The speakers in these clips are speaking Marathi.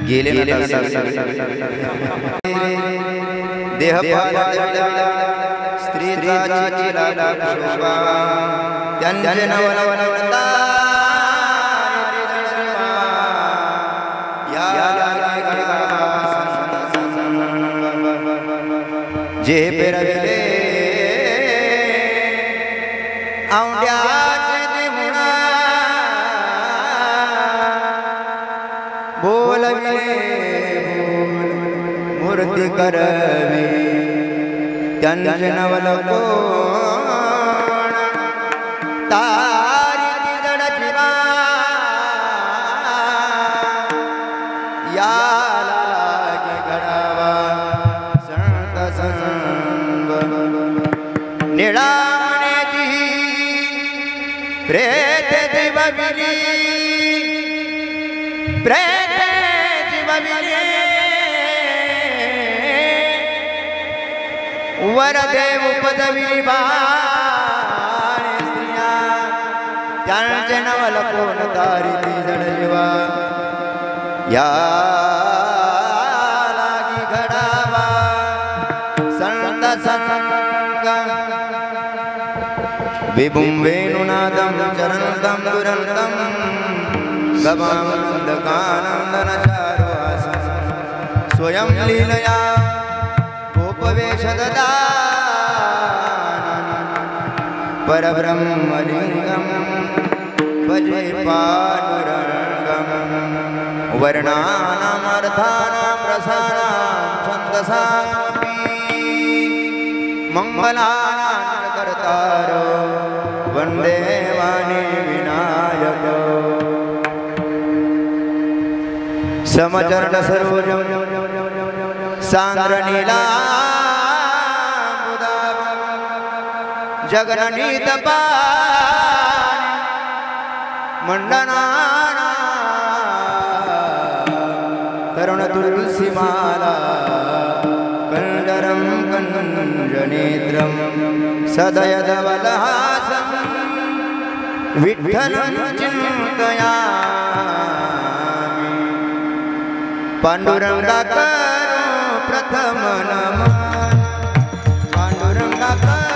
गेले देह स्त्री जे पेरविले औंड्याचे देहुणा बोलविले मूर्ती करवी त्यांचे नवलको तारी जड जीवा याला घडावा संत संग निळामण्याची प्रेत जीवविली प्रेत जीवविली वरदेव पदवी बाळे स्त्रिया त्यांचे नवल कोण तारी ती जड जीवा या लागी घडावा संत संग विभुं वेणुनादं चरन्तं दुरन्तं गवानन्दकानन्दनचारुहासं स्वयं लीलया परब्रह्मलिंगं भजे पांडुरंगं वर्णानामर्थानां रसानां छन्दसामपि मंगलानां कर्तारो वन्दे वाणी विनायक समचरण सरोजं सांद्रनीला जगननीत पाणी मंडनाना तरुण तुलसी माला कंजरं कंजनेत्रं सदयदवलहासं विठ्ठलं चिन्तयामि पांडुरंगा करो प्रथम नमः पांडुरंगा करो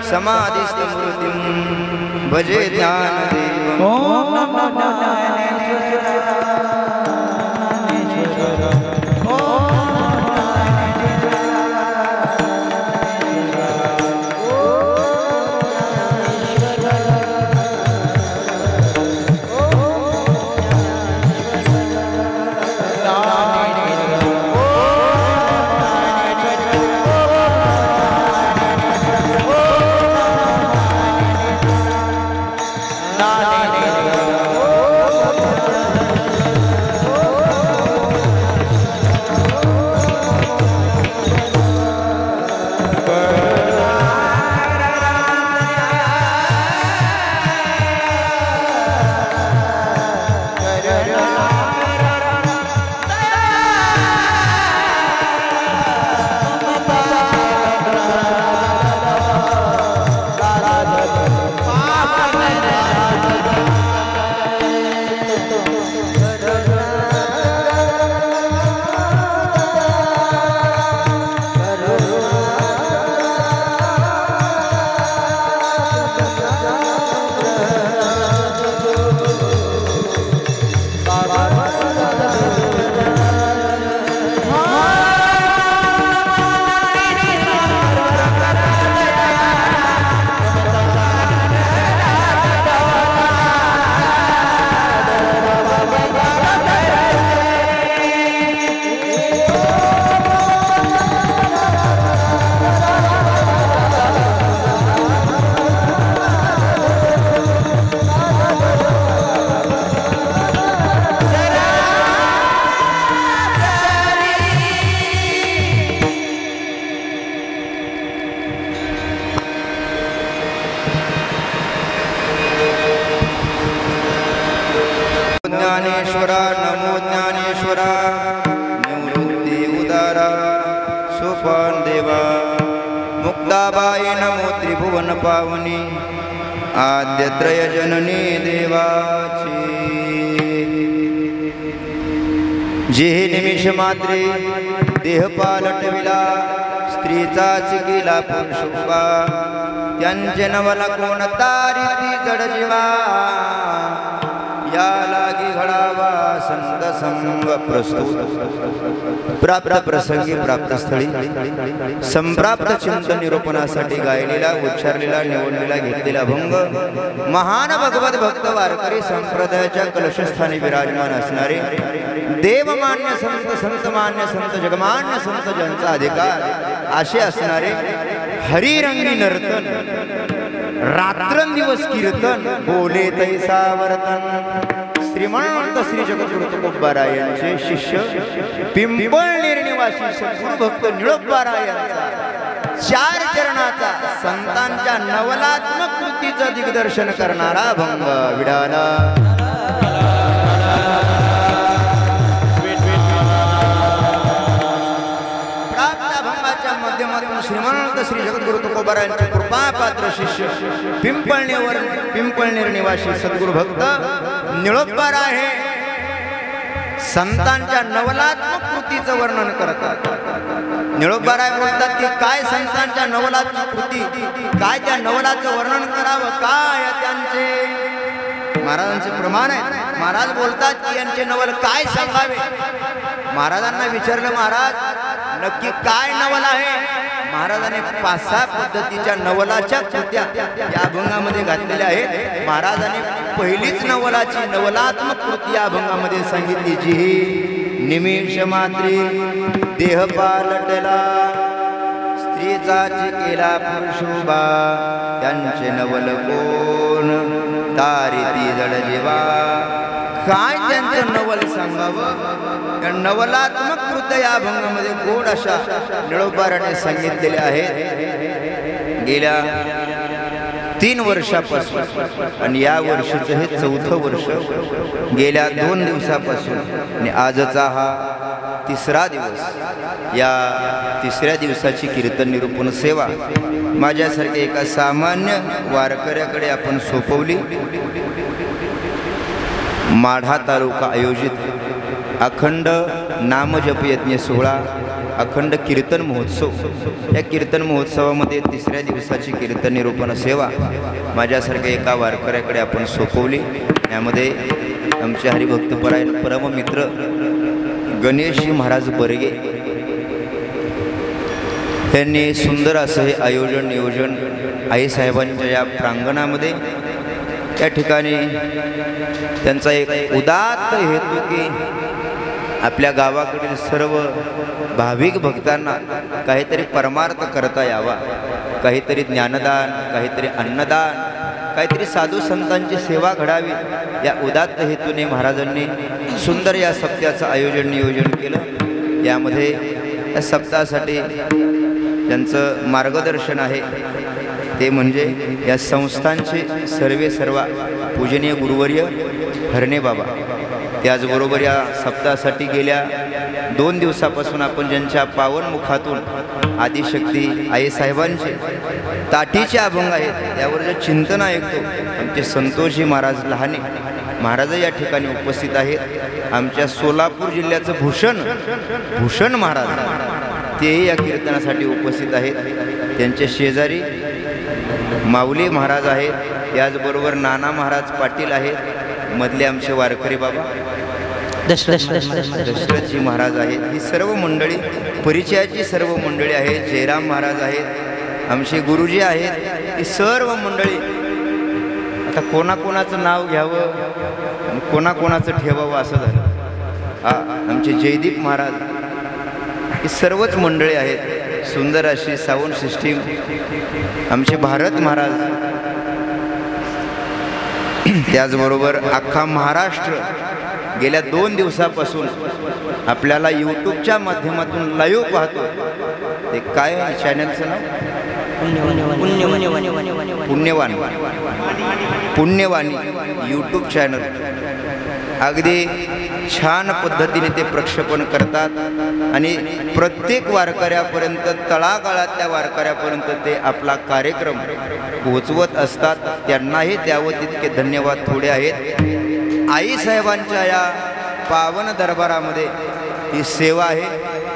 समाधिस्थ मूर्तिं भजे ज्ञानदेवम् ओम नमो ज्ञानेश्वराय ज्ञानेश्वरा नमो ज्ञानेश्वरा निवृत्ती उदारा सोपान देवा मुक्ताबाई नमो त्रिभुवन पावनी आद्यत्रय जननी देवाची जे निमिष मात्रे देह पालटविला स्त्रीचा चिकीला पुरुषोबा त्यांचे नवला कोणता रीती जड जीवा या लागी घडावा संत संग प्रस्तुत प्राप्त प्रसंगी प्राप्त स्थळी संप्राप्त चिंतन निरूपणासाठी गायलेला उच्चारलेला निवडलेला घेतलेला भंग महान भगवत भक्त वारकरी संप्रदायाच्या कलशस्थानी विराजमान असणारे देवमान्य संत संतमान्य संत जगमान्य संत ज्यांचा अधिकार असे असणारे हरिरंगी नर्तन रात्रंदिवस कीर्तन बोले तैसा वर्तन श्रीमंत श्री जगद्गुरु तुकोबाराय यांचे शिष्य पिंपळनेर निवासी सद्गुरु भक्त निळोबाराय यांचा 4 चरणाचा संतांच्या नवलात्मक कृतीचं दिग्दर्शन करणारा भंग विडाला माध्यमातून श्रीमंत श्री जगद्गुरु तुकोबारायांचे कृपा पात्र शिष्य पिंपळनेर निवासी सद्गुरु भक्त निळोबाराय आहे संतांच्या नवलात्मक कृतीचं वर्णन करतात। निळोबाराय बोलतात की काय संतांच्या नवलात्मक कृती, काय त्या नवलाचं वर्णन करावं, काय त्यांचे महाराजांचे प्रमाण आहे। महाराज बोलतात की यांचे नवल काय सांगावे। महाराजांना विचारलं महाराज नक्की काय नवल आहे। महाराजांनी 5-6 पद्धतीच्या नवलाच्या कृत्या या अभंगामध्ये घातलेल्या आहेत। महाराजांनी पहिलीच नवलाची नवलात्मक कृती या अभंगामध्ये सांगितली जी निमिष मात्रे देह पालटला स्त्रीचा केला पुरुषोबा त्यांचे नवल कोण तारीती जड जीवा। काय त्यांचं नवल सांगावं। या नवलात्मक कृत्या या अभंगामध्ये गोड अशा निळोबाराने सांगितलेले आहेत। गेल्या 3 वर्षापासून आणि या वर्षीचं हे 4थं वर्ष, गेल्या 2 दिवसापासून आणि आजचा हा 3रा दिवस। या 3ऱ्या दिवसाची कीर्तन निरूपण सेवा माझ्यासारख्या एका सामान्य वारकऱ्याकडे आपण सोपवली। माढा तालुका आयोजित अखंड नामजप यज्ञ सोहळा अखंड कीर्तन महोत्सव। या कीर्तन महोत्सवामध्ये तिसऱ्या दिवसाची कीर्तन निरूपण सेवा माझ्यासारख्या एका वारकऱ्याकडे आपण सोपवली। यामध्ये आमचे हरिभक्तपरायण परममित्र गणेशजी महाराज बर्गे यांनी सुंदर असं हे आयोजन नियोजन आईसाहेबांच्या या प्रांगणामध्ये त्या ठिकाणी त्यांचा एक उदात्त हेतू की आपल्या गावाकडील सर्व भाविक भक्तांना काहीतरी परमार्थ करता यावा, काहीतरी ज्ञानदान, काहीतरी अन्नदान, काहीतरी साधू संतांची सेवा घडावी, या उदात्त हेतूने महाराजांनी सुंदर या सप्त्याचं आयोजन नियोजन केलं। यामध्ये या सप्ताहासाठी त्यांचं मार्गदर्शन आहे ते म्हणजे या संस्थांचे सर्व पूजनीय गुरुवर्य हरणे बाबा। त्याचबरोबर या सप्ताहासाठी गेल्या 2 दिवसापासून आपण ज्यांच्या पावन मुखातून आदिशक्ती आईसाहेबांचे ताटीचे अभंग आहेत त्यावर जे चिंतन ऐकतो आमचे संतोषजी महाराज लहाने महाराज या ठिकाणी उपस्थित आहेत। आमच्या सोलापूर जिल्ह्याचं भूषण महाराज तेही या कीर्तनासाठी उपस्थित आहेत। त्यांचे शेजारी माऊली महाराज आहेत, त्याचबरोबर नाना महाराज पाटील आहेत, मधले आमचे वारकरी बाबा दशरथजी महाराज आहेत। ही सर्व मंडळी परिचयाची सर्व मंडळी आहेत। जयराम महाराज आहेत, आमचे गुरुजी आहेत। ही सर्व मंडळी आता कोणाकोणाचं नाव घ्यावं आणि कोणाकोणाचं ठेवावं असं झालं। आमचे जयदीप महाराज ही सर्वच मंडळी आहेत। सुंदर अशी साऊंड सिस्टीम आमचे भारत महाराज, त्याचबरोबर अख्खा महाराष्ट्र गेल्या 2 दिवसापासून आपल्याला यूट्यूबच्या माध्यमातून लाईव्ह पाहतो। ते काय चॅनलचं नाव? पुण्यवाणी यूट्यूब चॅनल। अगदी छान पद्धतीने ते प्रक्षेपण करतात आणि प्रत्येक वारकऱ्यापर्यंत तळागाळातल्या वारकऱ्यापर्यंत ते आपला कार्यक्रम पोहोचवत असतात। त्यांनाही त्यावर तितके धन्यवाद थोडे आहेत। आईसाहेबांच्या या पावन दरबारामध्ये ही सेवा आहे।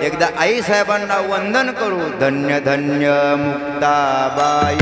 एकदा आईसाहेबांना वंदन करू। धन्य धन्य मुक्ताबाई,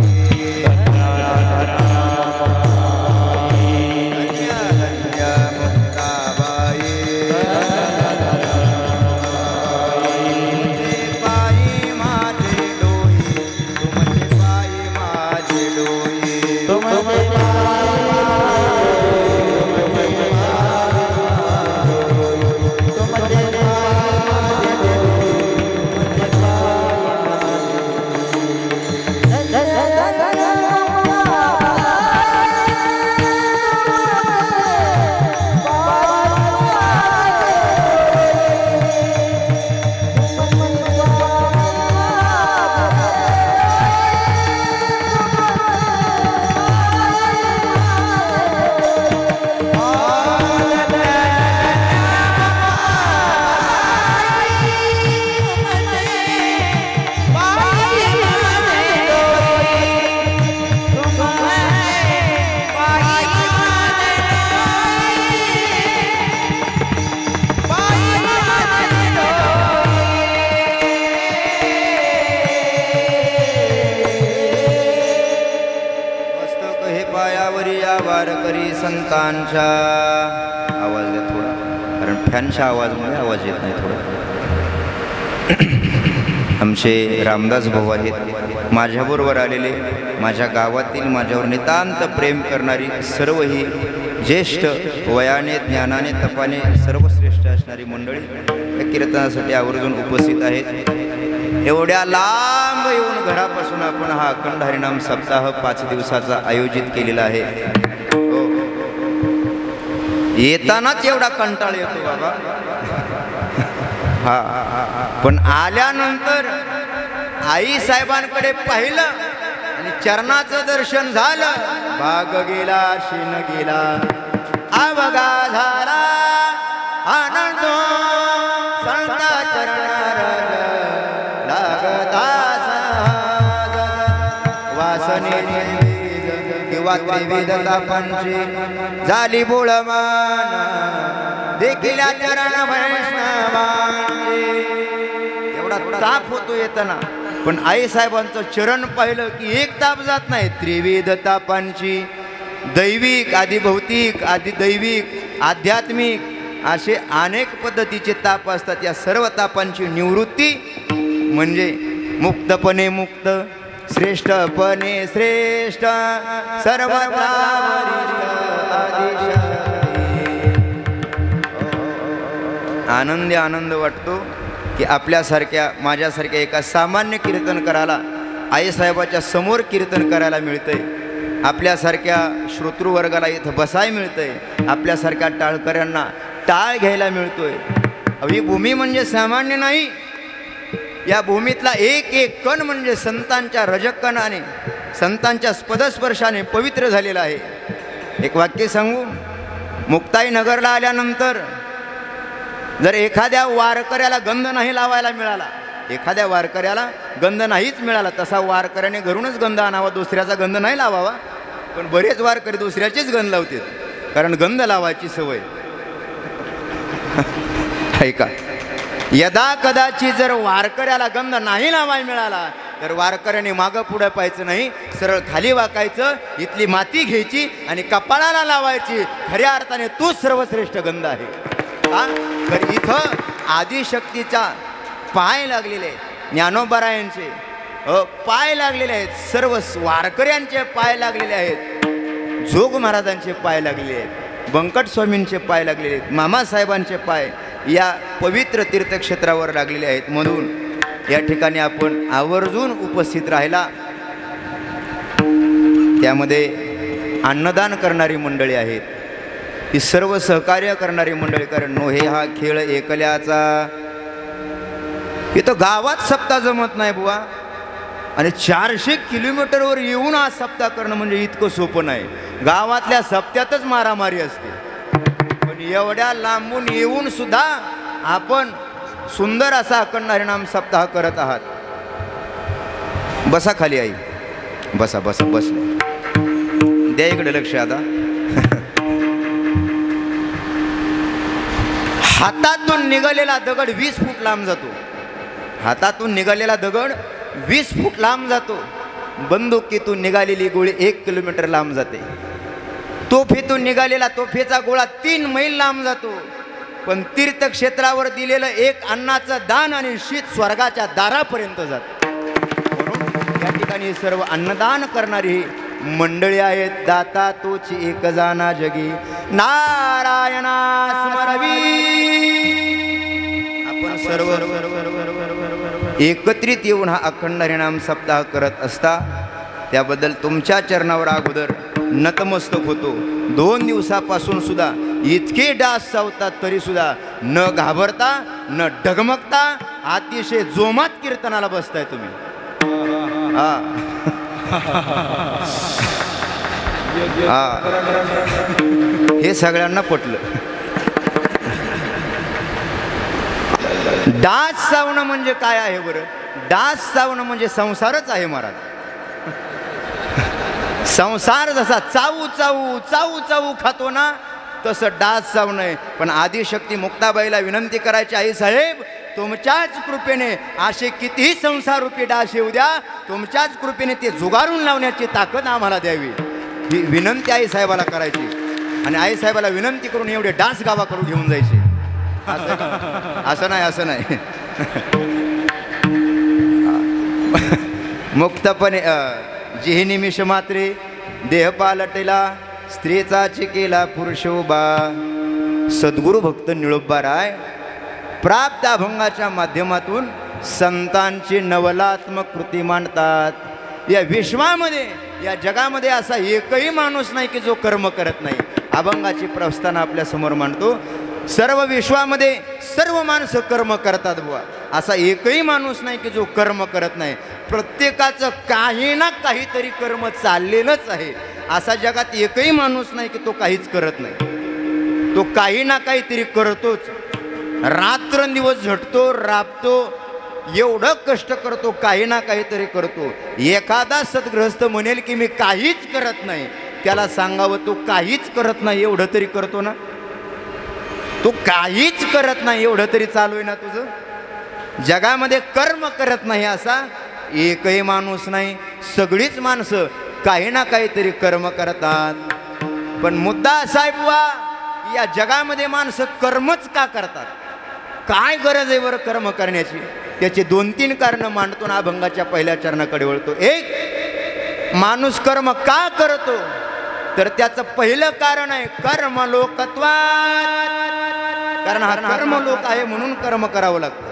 वारकरी संतांच्या आवाज द्या थोडा, कारण फॅनच्या आवाजमुळे आवाज येत नाही थोडा। आमचे रामदास भाऊ आहेत माझ्याबरोबर आलेले, माझ्या गावातील माझ्यावर नितांत प्रेम करणारी सर्व ही ज्येष्ठ वयाने ज्ञानाने तपाने सर्वश्रेष्ठ असणारी मंडळी या कीर्तनासाठी आवर्जून उपस्थित आहेत। एवढ्या लांब येऊन घरापासून आपण हा अखंड हरिनाम सप्ताह 5 दिवसाचा आयोजित केलेला आहे। येतानाच एवढा कंटाळ येतो बाबा, पण आल्यानंतर आई साहेबांकडे पाहिलं आणि चरणाचं दर्शन झालं। भाग गेला शिन गेला अवघा झाला आनंद संत चरणार लागता वासने किंवा त्रिविध तापांची झाली बोळमान देखील चरण वैष्णवांची। एवढा ताप होतो येताना, पण आईसाहेबांचं चरण पाहिलं की एक ताप जात नाही. त्रिविध तापांची दैविक, आदिभौतिक, आदिदैविक, आध्यात्मिक असे अनेक पद्धतीचे ताप असतात. या सर्व तापांची निवृत्ती म्हणजे मुक्तपणे मुक्त, श्रेष्ठपणे श्रेष्ठ, सर्वथा वरिष्ठ आनंदी आनंद वाटतो की आपल्यासारख्या माझ्यासारख्या एका सामान्य कीर्तन करायला आईसाहेबाच्या समोर कीर्तन करायला मिळतंय. आपल्यासारख्या श्रोतृवर्गाला इथं बसाय मिळतंय. आपल्यासारख्या टाळकऱ्यांना टाळ घ्यायला मिळतोय. ही भूमी म्हणजे सामान्य नाही. या भूमीतला एक एक कण म्हणजे संतांच्या रजकणाने, संतांच्या पदस्पर्शाने पवित्र झालेला आहे. एक वाक्य सांगू, मुक्ताई नगरला आल्यानंतर जर एखाद्या वारकऱ्याला गंध नाही लावायला मिळाला, एखाद्या वारकऱ्याला गंध नाहीच मिळाला, तसा वारकऱ्याने घरूनच गंध आणावा, दुसऱ्याचा गंध नाही लावावा. पण बरेच वारकरी दुसऱ्याचीच गंध लावतात, कारण गंध लावायची सवय. ऐका, यदा कदाचित जर वारकऱ्याला गंध नाही लावायला मिळाला तर वारकऱ्याने मागं पुढं पाहायचं नाही, सरळ खाली वाकायचं, इथली माती घ्यायची आणि कपाळाला लावायची. खऱ्या अर्थाने तूच सर्वश्रेष्ठ गंध आहे. तर इथं आदिशक्तीचा पाय लागलेले आहेत, ज्ञानोबरायांचे पाय लागलेले आहेत, सर्व वारकऱ्यांचे पाय लागलेले आहेत, जोग महाराजांचे पाय लागलेले आहेत, बंकट स्वामींचे पाय लागलेले आहेत, मामासाहेबांचे पाय या पवित्र तीर्थक्षेत्रावर लागलेले आहेत. म्हणून या ठिकाणी आपण आवर्जून उपस्थित राहिला. त्यामध्ये अन्नदान करणारी मंडळी आहेत, ही सर्व सहकार्य करणारी मंडळी. कारण नोहे हा खेळ एकल्याचा. इथं गावात सप्ताह जमत नाही बुवा, आणि 400 किलोमीटरवर येऊन हा सप्ताह करणं म्हणजे इतकं सोपं नाही. गावातल्या सप्त्यातच मारामारी असते, पण एवढ्या लांबून येऊन सुद्धा आपण सुंदर असा अखंड हरिनाम सप्ताह करत आहात. बसा खाली आई, बसा बसा, बसले. द्या इकडे लक्ष. आता हातातून निघालेला दगड 20 फूट लांब जातो. हातातून निघालेला दगड 20 फूट लांब जातो. बंदुकीतून निघालेली गोळी 1 किलोमीटर लांब जाते. तोफेतून निघालेला तोफेचा गोळा 3 मैल लांब जातो. पण तीर्थक्षेत्रावर दिलेलं एक अन्नाचं दान आणि शीत स्वर्गाच्या दारापर्यंत जातं. म्हणून या ठिकाणी सर्व अन्नदान करणारी मंडळी आहेत. दाता तोच एक जाना जगी, नारायणा स्मरवी. आपण सर्व एकत्रित येऊन हा अखंड हरिनाम सप्ताह करत असता, त्याबद्दल तुमच्या चरणावर अगोदर नतमस्तक होतो. 2 दिवसापासून सुद्धा इतके डास चावतात तरी सुद्धा न घाबरता, न डगमगता अतिशय जोमात कीर्तनाला बसताय तुम्ही. हे सगळ्यांना पटलं. डास चावणं म्हणजे काय आहे बरं? डास चावणं म्हणजे संसारच आहे महाराज. संसार जसा चावू चावू चावू चावू खातो ना, तसं डास चावणं आहे. पण आदिशक्ती मुक्ताबाईला विनंती करायची, आई साहेब तुमच्याच कृपेने असे कितीही संसाररूपी डास येऊ द्या, तुमच्याच कृपेने ते जुगारून लावण्याची ताकद आम्हाला द्यावी. ही विनंती आई साहेबाला करायची. आणि आई साहेबाला विनंती करून एवढे डास गावाकडून घेऊन जायचे. असं नाही, असं नाही. मुक्तपणे जिही निमिष मात्रे देह पालटेला, स्त्रीचा चिकेला पुरुषोबा. सद्गुरु भक्त निळोबाराय प्राप्त अभंगाच्या माध्यमातून संतांची नवलात्मक कृती मांडतात. या विश्वामध्ये, या जगामध्ये असा एकही माणूस नाही की जो कर्म करत नाही. अभंगाची प्रस्थान आपल्या समोर मांडतो. सर्व विश्वामध्ये सर्व माणसं कर्म करतात बुवा, असा एकही माणूस नाही की जो कर्म करत नाही. प्रत्येकाचं काही ना काहीतरी कर्म चाललेलंच आहे. असा जगात एकही माणूस नाही की तो काहीच करत नाही. तो काही ना काहीतरी करतोच. रात्रंदिवस झटतो, राबतो, एवढं कष्ट करतो, काही ना काहीतरी करतो. एखादा सद्गृहस्थ म्हणेल की मी काहीच करत नाही, त्याला सांगावं तो काहीच करत नाही एवढं तरी करतो ना. तू काहीच करत नाही एवढं तरी चालू आहे ना तुझं. जगामध्ये कर्म करत नाही असा एकही माणूस नाही. सगळीच माणसं काही ना काहीतरी कर्म करतात. पण मुद्दा असा आहे बुवा, या जगामध्ये माणसं कर्मच का करतात? काय गरज आहे बरं कर्म करण्याची? त्याचे 2-3 कारण मांडतो ना अभंगाच्या पहिल्या चरणाकडे वळतो. एक, माणूस कर्म का करतो? तर त्याचं पहिलं कारण आहे कर्म लोकत्वात्. कारण हा कर्म लोक आहे म्हणून कर्म करावं लागतं.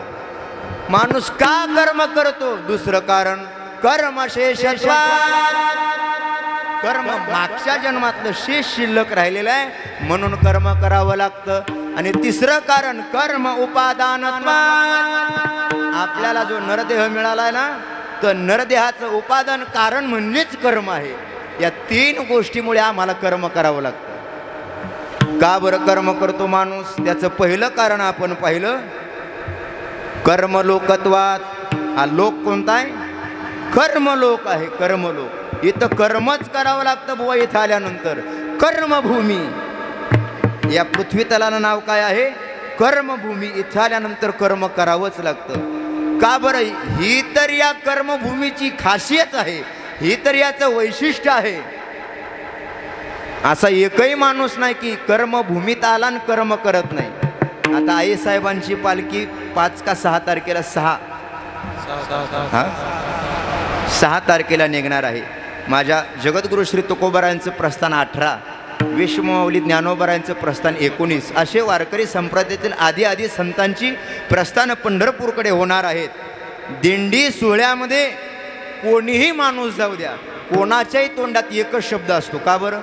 माणूस का कर्म करतो? दुसरं कारण कर्मशेषत्वात्. कर्म मागच्या जन्मातलं शेष शिल्लक राहिलेलं आहे म्हणून कर्म करावं लागतं. आणि तिसरं कारण कर्म उपादानत्वात्. आपल्याला जो नरदेह मिळालाय ना, तर नरदेहाचं उपादान कारण म्हणजेच कर्म आहे. या 3 गोष्टीमुळे आम्हाला कर्म करावं लागतं. का बरं कर्म करतो माणूस? त्याचं पहिलं कारण आपण पाहिलं कर्मलोकत्वात्. हा लोक कोणता आहे? कर्मलोक आहे. कर्मलोक. इथं कर्मच करावं लागतं बुवा. इथं आल्यानंतर कर्मभूमी. या पृथ्वी तलाला नाव काय आहे? कर्मभूमी. इथं आल्यानंतर कर्म करावंच लागतं. का बरं? ही तर या कर्मभूमीची खासियत आहे. ही तर याचं वैशिष्ट्य आहे. असा एकही माणूस नाही की कर्मभूमीत आला आणि कर्म करत नाही. आता आई साहेबांची पालखी 5 का 6 तारखेला 6 तारखेला निघणार आहे. माझ्या जगद्गुरु श्री तुकोबारायांचं प्रस्थान 18, विश्वमाऊली ज्ञानोबारायांचं प्रस्थान 19, असे वारकरी संप्रदायातील आदी संतांची प्रस्थान पंढरपूरकडे होणार आहेत. दिंडी सोहळ्यामध्ये कोणीही माणूस जाऊ द्या, कोणाच्याही तोंडात एकच शब्द असतो. का बरं?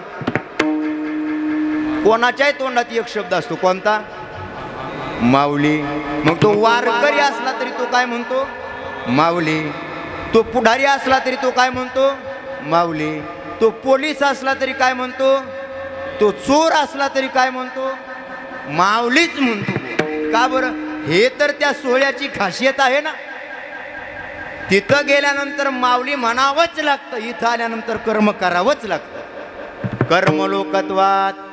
कोणाच्याही तोंडात एक शब्द असतो. कोणता? माऊली. मग तो वारकरी असला तरी तो काय म्हणतो? माऊली. तो पुढारी असला तरी तो काय म्हणतो? माऊली. तो पोलीस असला तरी काय म्हणतो? तो चोर असला तरी काय म्हणतो? माऊलीच म्हणतो. का बरं? हे तर त्या सोहळ्याची खासियत आहे ना. तिथं गेल्यानंतर माऊली म्हणावंच लागतं. इथं आल्यानंतर कर्म करावंच लागतं. कर्मलोकत्वात्.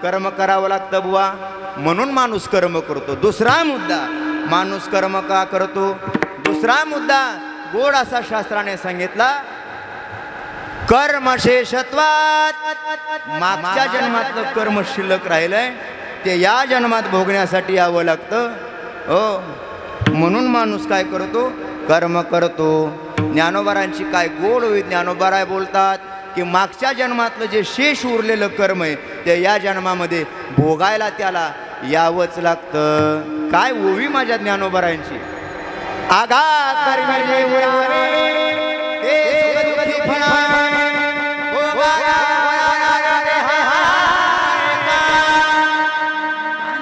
कर्म करावं लागतं बुवा, म्हणून माणूस कर्म करतो. दुसरा मुद्दा, माणूस कर्म का करतो? दुसरा मुद्दा गोड असा शास्त्राने सांगितला कर्मशेषत्वात्. मागच्या जन्मातलं कर्म शिल्लक राहिलंय ते या जन्मात भोगण्यासाठी यावं लागतं. हो, म्हणून माणूस काय करतो? कर्म करतो. ज्ञानोबारांची काय गोड होईल. ज्ञानोबाराय बोलतात की मागच्या जन्मातलं जे शेष उरलेलं कर्म आहे ते या जन्मामध्ये भोगायला त्याला यावंच लागतं. काय ओवी माझ्या ज्ञानोबारांची. आगा कर्मे उरावे ते सुखदुःखी फळावे.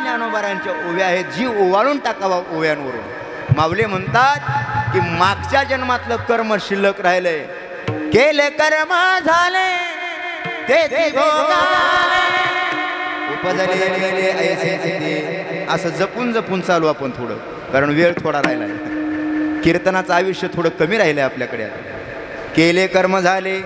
ज्ञानोबारांच्या ओव्या आहेत, जी ओवाळून टाकावा ओव्यांवरून. माऊली म्हणतात की मागच्या जन्मातलं कर्म शिल्लक राहिलंय, केले कर्म झाले ते उपजले ऐसे. असं जपून जपून चालू आपण थोडं, कारण वेळ थोडा राहिलाय. कीर्तनाचं आयुष्य थोडं कमी राहिलंय आपल्याकडे. केले कर्म झाले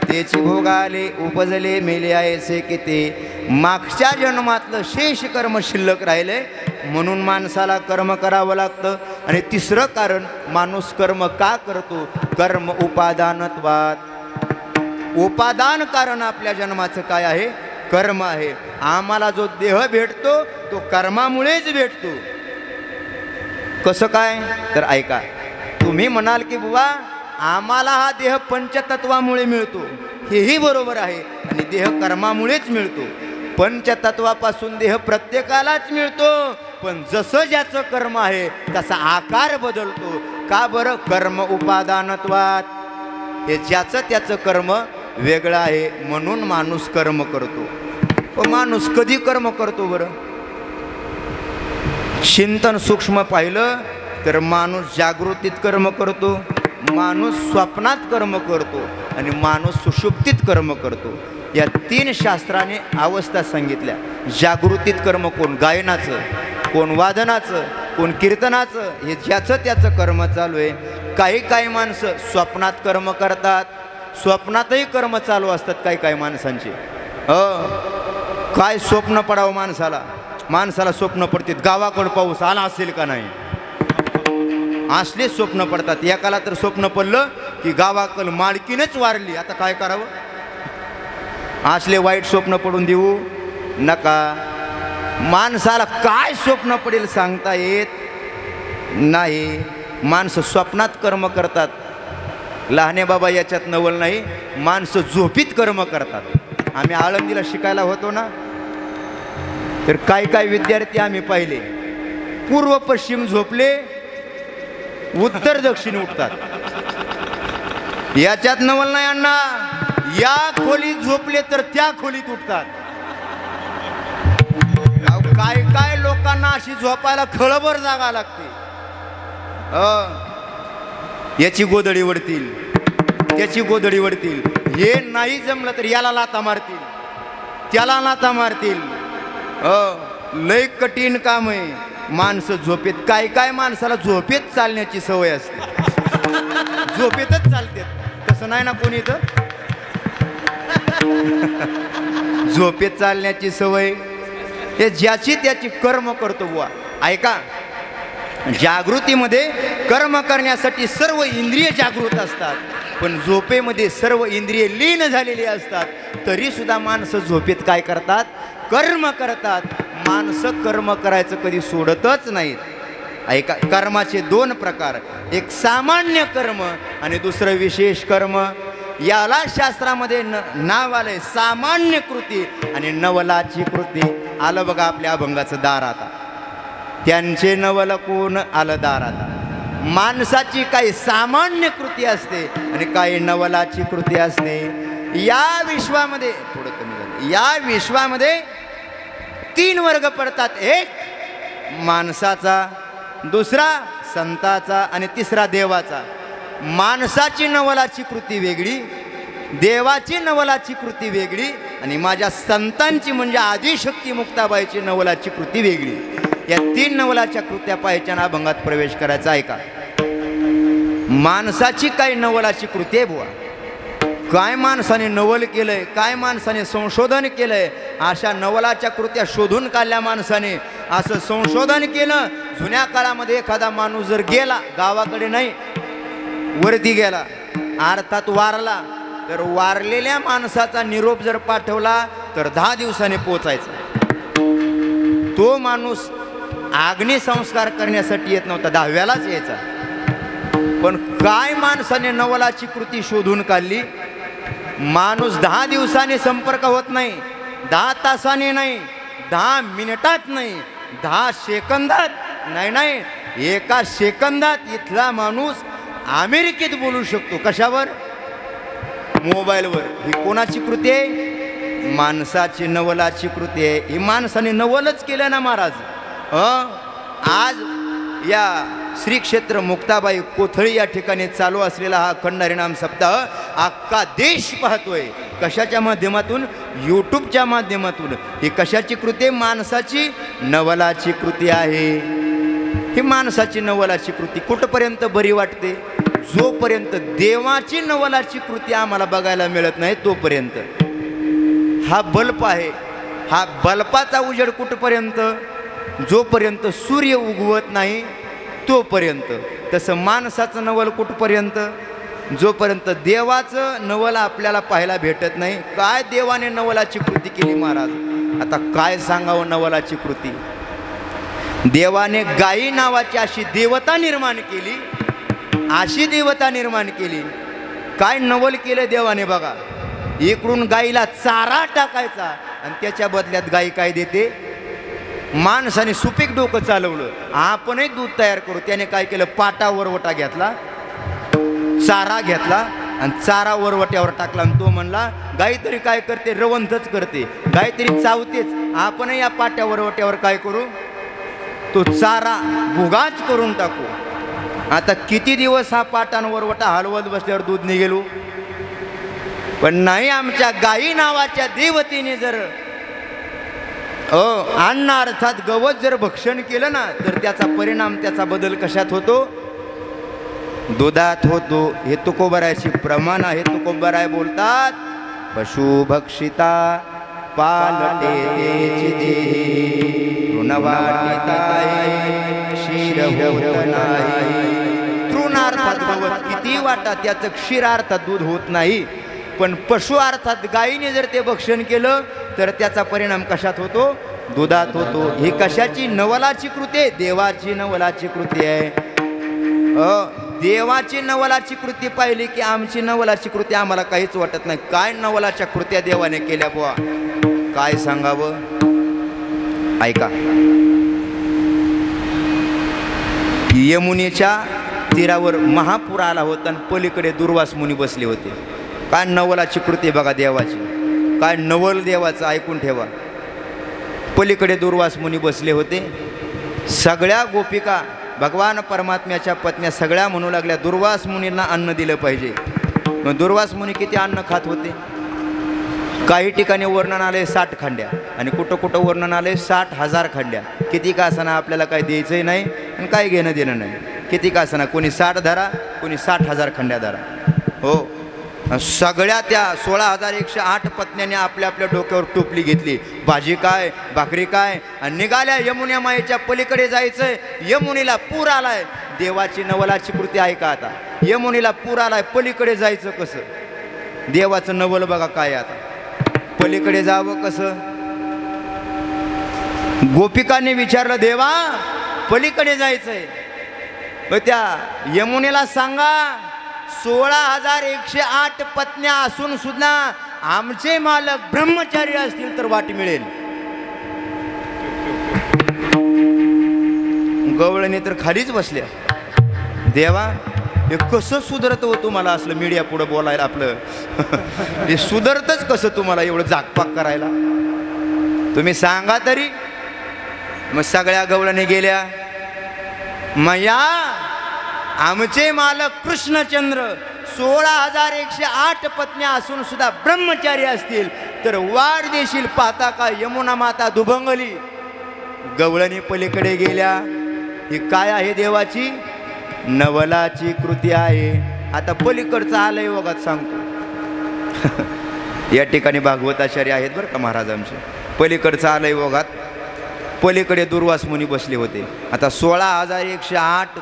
तेची भोग आले, उपजले मेले ऐसे की ते. मागच्या जन्मातलं शेष कर्म शिल्लक राहिले म्हणून माणसाला कर्म करावं लागतं. आणि तिसरं कारण माणूस कर्म का करतो? कर्म उपादानत्वात्. उपादान कारण आपल्या जन्माचं काय आहे? कर्म आहे. आम्हाला जो देह भेटतो तो कर्मामुळेच भेटतो. कसं काय? तर ऐका. तुम्ही म्हणाल की बुवा आम्हाला हा देह पंचतत्वामुळे मिळतो, हेही बरोबर आहे. आणि देह कर्मामुळेच मिळतो. पंचतत्वापासून देह प्रत्येकालाच मिळतो, पण जसं ज्याचं कर्म आहे तसा आकार बदलतो. का बरं? कर्म उपादानत्वात्. हे ज्याचं त्याचं कर्म वेगळं आहे म्हणून माणूस कर्म करतो. पण माणूस कधी कर्म करतो बरं? चिंतन सूक्ष्म पाहिलं तर माणूस जागृतीत कर्म करतो, माणूस स्वप्नात कर्म करतो आणि माणूस सुषुप्तीत कर्म करतो. या 3 शास्त्राने अवस्था सांगितल्या. जागृतीत कर्म कोण? गायनाचं, कोण वादनाचं, कोण कीर्तनाचं. हे ज्याचं त्याचं कर्म चालू आहे. काही माणसं स्वप्नात कर्म करतात, स्वप्नातही कर्म चालू असतात काही माणसांचे. काय स्वप्न पडावं माणसाला? माणसाला स्वप्न पडतात गावाकडं पाऊस आला असेल का नाही. असले स्वप्न पडतात. एकाला तर स्वप्न पडलं की गावाकल मालकीनच वारली, आता काय करावं. असले वाईट स्वप्न पडून देऊ नका. माणसाला काय स्वप्न पडेल सांगता येत नाही. माणसं स्वप्नात कर्म करतात. लहाने बाबा याच्यात नवल नाही. माणसं झोपीत कर्म करतात. आम्ही आळंदीला शिकायला होतो ना, तर काही काही विद्यार्थी आम्ही पाहिले पूर्व पश्चिम झोपले, उत्तर दक्षिण उठतात. याच्यात नवल नाही अण्णा. या खोलीत झोपले तर त्या खोलीत उठतात. काय काय लोकांना अशी झोपायला खळभर जागा लागते. याची गोदडी वडतील, त्याची गोदडी वडतील. हे नाही जमलं तर याला लाता मारतील, त्याला लाता मारतील. लय कठीण काम आहे. माणसं झोपेत, काय काय माणसाला झोपेत चालण्याची सवय असते. झोपेतच चालते. तसं नाही ना कोणी इथं. झोपेत चालण्याची सवय हे ज्याची त्याची कर्म करतो बुवा. ऐका, जागृतीमध्ये कर्म करण्यासाठी सर्व इंद्रिय जागृत असतात, पण झोपेमध्ये सर्व इंद्रिय लीन झालेली असतात. तरी सुद्धा माणसं झोपेत काय करतात? कर्म करतात. माणसं कर्म करायचं कधी सोडतच नाहीत. ऐका, कर्माचे दोन प्रकार, एक सामान्य कर्म आणि दुसरं विशेष कर्म. याला शास्त्रामध्ये नाव आलंय सामान्य कृती आणि नवलाची कृती. आलं बघा आपल्या अभंगाचं दार आता. त्यांचे नवल कोण आलं दार आता. माणसाची काही सामान्य कृती असते आणि काही नवलाची कृती असते. या विश्वामध्ये थोडं कमी झालं. या विश्वामध्ये तीन वर्ग पडतात. एक माणसाचा, दुसरा संताचा आणि तिसरा देवाचा. माणसाची नवलाची कृती वेगळी, देवाची नवलाची कृती वेगळी आणि माझ्या संतांची म्हणजे आदिशक्ती मुक्ताबाईची नवलाची कृती वेगळी. या तीन नवलाच्या कृत्या पाहायच्या ना अभंगात प्रवेश करायचा. ऐका, माणसाची काही नवलाची कृती आहे बुवा. काय माणसाने नवल केलंय, काय माणसाने संशोधन केलंय, अशा नवलाच्या कृत्या शोधून काढल्या माणसाने. असं संशोधन केलं. जुन्या काळामध्ये एखादा माणूस जर गेला, गावाकडे नाही वरती गेला, अर्थात वारला, तर वारलेल्या माणसाचा निरोप जर पाठवला तर 10 दिवसांनी पोचायचा. तो माणूस अग्निसंस्कार करण्यासाठी येत नव्हता, 10व्यालाच यायचा. पण काय माणसाने नवलाची कृती शोधून काढली. माणूस 10 दिवसांनी संपर्क होत नाही, 10 तासाने नाही, 10 मिनिटात नाही, 10 सेकंदात नाही, एका सेकंदात इथला माणूस अमेरिकेत बोलू शकतो. कशावर? मोबाईलवर. ही कोणाची कृती आहे? माणसाची नवलाची कृती आहे. ही माणसाने नवलच केलं ना महाराज. आज या श्री क्षेत्र मुक्ताबाई कोथळी या ठिकाणी चालू असलेला हा अखंड हरिनाम सप्ताह अख्खा देश पाहतोय. कशाच्या माध्यमातून? यूट्यूबच्या माध्यमातून. ही कशाची कृती? माणसाची नवलाची कृती आहे. ही माणसाची नवलाची कृती कुठपर्यंत बरी वाटते? जोपर्यंत देवाची नवलाची कृती आम्हाला बघायला मिळत नाही तोपर्यंत. हा बल्ब आहे, हा बल्बाचा उजेड कुठपर्यंत? जोपर्यंत सूर्य उगवत नाही तोपर्यंत. तसं माणसाचं नवल कुठपर्यंत? जोपर्यंत देवाचं नवल आपल्याला पाहायला भेटत नाही. काय देवाने नवलाची कृती केली महाराज. आता काय सांगावं नवलाची कृती. देवाने गायी नावाची अशी देवता निर्माण केली, अशी देवता निर्माण केली. काय नवल केलं देवाने बघा. इकडून गाईला चारा टाकायचा आणि त्याच्या बदल्यात गाई काय देते? माणसाने सुपीक डोकं चालवलं. आपणही दूध तयार करू. त्याने काय केलं? पाटा वरवटा घेतला, चारा घेतला आणि चारा वरवट्यावर टाकला आणि तो म्हणला गाई तरी काय करते? रवंथच करते. गाई तरी चावतेच. आपणही या पाट्या वरवट्यावर काय करू? तो चारा भुगाच करून टाकू. आता किती दिवस हा पाटान वरवटा हलवत बसल्यावर दूध निघेलो. पण नाही, आमच्या गाई नावाच्या देवतेने जर अन्न अर्थात गवत जर भक्षण केलं ना तर त्याचा परिणाम, त्याचा बदल कशात होतो? दुधात होतो. हे तुकोबरायची प्रमाण आहे. तुकोबराय बोलतात, पशु भक्षिता पालटे ऋणवाटिता क्षीर होत नाही. गवत किती वाटा त्याचं क्षीर अर्थात दूध होत नाही, पण पशु अर्थात गायीने जर ते भक्षण केलं तर त्याचा परिणाम कशात होतो? दुधात होतो. ही कशाची? नवलाची कृती आहे, देवाची नवलाची कृती आहे. देवाची नवलाची कृती पाहिली की आमची नवलाची कृती आम्हाला काहीच वाटत नाही. काय नवलाच्या कृत्या देवाने केल्या बुवा, काय सांगावं? ऐका, यमुनेच्या तीरावर महापूर आला होता आणि पलीकडे दुर्वास मुनी बसले होते. काय नवलाची कृती बघा देवाची, काय नवल देवाचं, ऐकून ठेवा. पलीकडे दुर्वास मुनी बसले होते. सगळ्या गोपिका भगवान परमात्म्याच्या पत्न्या सगळ्या म्हणू लागल्या दुर्वास मुनींना अन्न दिलं पाहिजे. मग दुर्वास मुनी किती अन्न खात होते? काही ठिकाणी वर्णन आले 60 खंड्या आणि कुठं कुठं वर्णन आले 60,000 खंड्या. किती का असना आपल्याला काही द्यायचंही नाही आणि काही घेणं देणं नाही. किती का असना, कोणी 60 धरा, कोणी 60,000 खंड्या धरा. हो, सगळ्या त्या 16,108 पत्न्यांनी आपल्या आपल्या डोक्यावर टोपली घेतली. भाजी काय, भाकरी काय, आणि निघाल्या यमुना मायेच्या पलीकडे जायचंय. यमुनेला पूर आलाय. देवाची नवलाची कृती आहे का? आता यमुनेला पूर आलाय, पलीकडे जायचं कसं? देवाचं नवल बघा काय. आता पलीकडे जावं कसं? गोपिकांनी विचारलं, देवा पलीकडे जायचंय, मग त्या यमुनेला सांगा 16,108 पत्न्या असून सुद्धा आमचे मालक ब्रह्मचारी असतील तर वाट मिळेल. गवळणी तर खालीच बसल्या. देवा हे कसं सुधरत हो तुम्हाला असलं मीडिया पुढे बोलायला? आपलं हे सुधरतच कसं तुम्हाला एवढं जागपाक करायला? तुम्ही सांगा तरी. मग सगळ्या गवळणी गेल्या. मया आमचे मालक कृष्णचंद्र 16,108 पत्न्या असून सुद्धा ब्रह्मचारी असतील तर वाढ देशील पाहता का? यमुना माता दुभंगली. गवळणी पलीकडे गेल्या. ही काय आहे? देवाची नवलाची कृती आहे. आता पलीकडचं आलंय वगात सांगतो. या ठिकाणी भागवताचार्य आहेत बरं का महाराज आमचे. पलीकडचं आलंय वगात. पलीकडे दुर्वास मुनी बसले होते. आता 16,108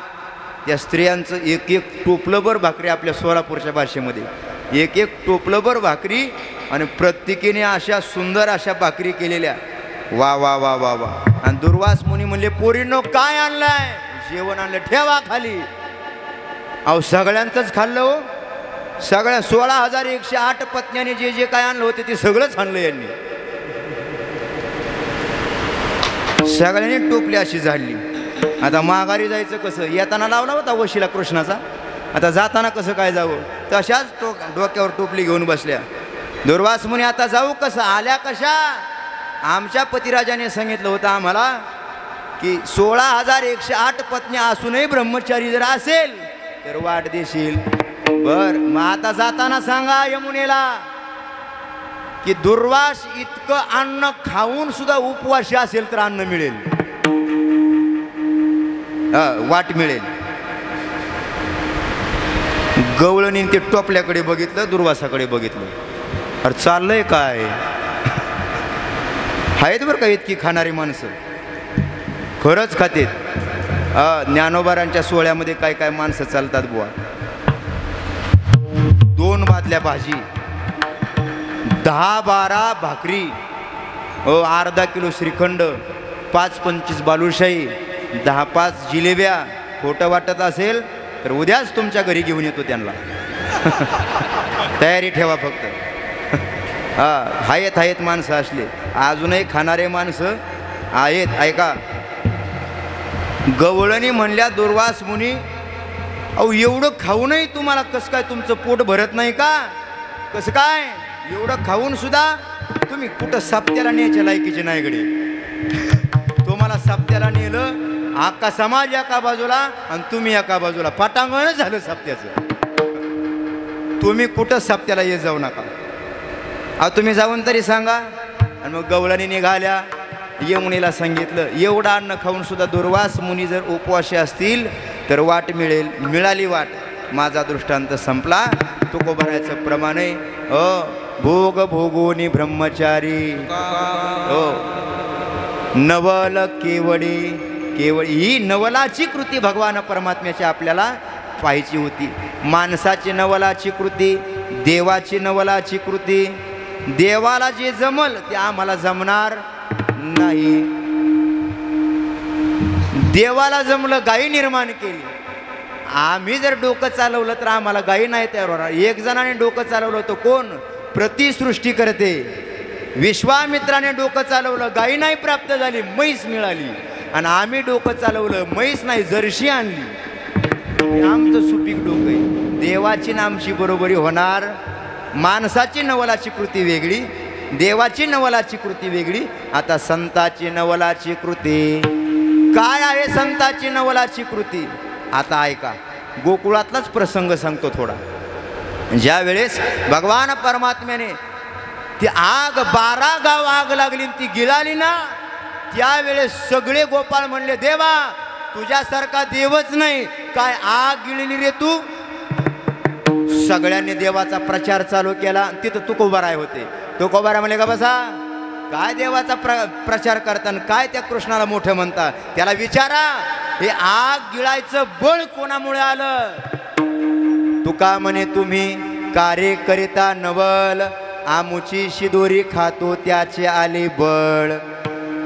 त्या स्त्रियांचं एक एक टोपलंभर भाकरी, आपल्या सोलापूरच्या भाषेमध्ये एक एक टोपलंभर भाकरी, आणि प्रत्येकीने अशा सुंदर अशा भाकरी केलेल्या. वा वा वा वा वा. आणि दुर्वास मुनी म्हणले, पोरींनो काय आणलाय? जेवण आणलं, ठेवा खाली. अहो सगळ्यांचंच खाल्लं हो. सगळ्या 16,108 पत्न्याने जे जे काय आणलं होते ते सगळंच आणलं यांनी. सगळ्यांनी टोपली अशी झाडली. आता माघारी जायचं कसं? येताना लावला होता वशिला कृष्णाचा, आता जाताना कसं काय जावं? तशाच डोक्यावर टोपली घेऊन बसल्या. दुर्वास मुनी आता जाऊ कसं? आल्या कशा? आमच्या पतिराजाने सांगितलं होतं आम्हाला की 16,108 पत्न्या असूनही ब्रह्मचारी जर असेल तर वाट देशील. बर, मग आता जाताना सांगा यमुनेला की दुर्वास इतकं अन्न खाऊन सुद्धा उपवाशी असेल तर अन्न मिळेल, वाट मिळेल. गवळणी ते टोपल्याकडे बघितलं, दुर्वासाकडे बघितलं. अरे चाललंय काय? आहेत बरं का इतकी खाणारी माणसं, खरंच खातेत. ज्ञानोबारांच्या सोहळ्यामध्ये काय काय माणसं चालतात बुवा. 2 बादल्या भाजी, 10-12 भाकरी, अर्धा किलो श्रीखंड, 5-25 बालुशाही, 10-5 जिलेब्या. खोटं वाटत असेल तर उद्याच तुमच्या घरी घेऊन येतो त्यांना. तयारी ठेवा फक्त. आहेत माणसं असले, अजूनही खाणारे माणसं आहेत. ऐका, गवळणी म्हणल्या दुर्वास मुनी, अहो एवढं खाऊनही तुम्हाला कसं काय तुमचं पोट भरत नाही का? कसं काय एवढं खाऊन सुद्धा तुम्ही कुठं सप्त्याला न्यायच्या लायकीचे नाही गडे. तुम्हाला सप्त्याला नेलं, अख्खा समाज एका बाजूला आणि तुम्ही एका बाजूला, पटांगण झालं सप्त्याचं. तुम्ही कुठं सप्त्याला येत जाऊ नका. तुम्ही जाऊन तरी सांगा. आणि मग गवळणी निघाल्या. यमुनेला सांगितलं, एवढं अन्न खाऊन सुद्धा दुर्वास मुनी जर उपवाशी असतील तर वाट मिळेल. मिळाली वाट. माझा दृष्टांत संपला. तुकोबाराचं प्रमाण आहे, भोग भोगोनी ब्रह्मचारी, नवल केवळी. केवळ ही नवलाची कृती भगवान परमात्म्याची आपल्याला पाहायची होती. माणसाची नवलाची कृती, देवाची नवलाची कृती. देवाला जे जमल ते आम्हाला जमणार नाही. देवाला जमलं गायी निर्माण केली. आम्ही जर डोकं चालवलं तर आम्हाला गायी नाही तयार होणार. एक जणाने डोकं चालवलं तर कोण? प्रतिसृष्टी करते. विश्वामित्राने डोकं चालवलं, गायी नाही प्राप्त झाली, म्हैस मिळाली. आणि आम्ही डोकं चालवलं, म्हैस नाही जर्शी आणली. आमचं सुपीक डोकं आहे. देवाची ना आमची बरोबरी होणार. माणसाची नवलाची कृती वेगळी, देवाची नवलाची कृती वेगळी. आता संताची नवलाची कृती काय आहे? संताची नवलाची कृती आता ऐका. गोकुळातलाच प्रसंग सांगतो थोडा. ज्या वेळेस भगवान परमात्म्याने ती आग 12 गाव आग लागली ती गिळाली ना, त्यावेळेस सगळे गोपाळ म्हणले, देवा तुझ्यासारखा देवच नाही. काय आग गिळली रे तू? सगळ्यांनी देवाचा प्रचार चालू केला. तिथं तुकोबाराय होते. तुकोबाराय म्हणले, का बसा, काय देवाचा प्रचार करताना काय त्या कृष्णाला मोठं म्हणता? त्याला विचारा, हे आग गिळायचं बळ कोणामुळे आलं? तुका म्हणे, तुम्ही कार्य करिता नवल, आमुची शिदोरी खातो त्याचे आले बळ.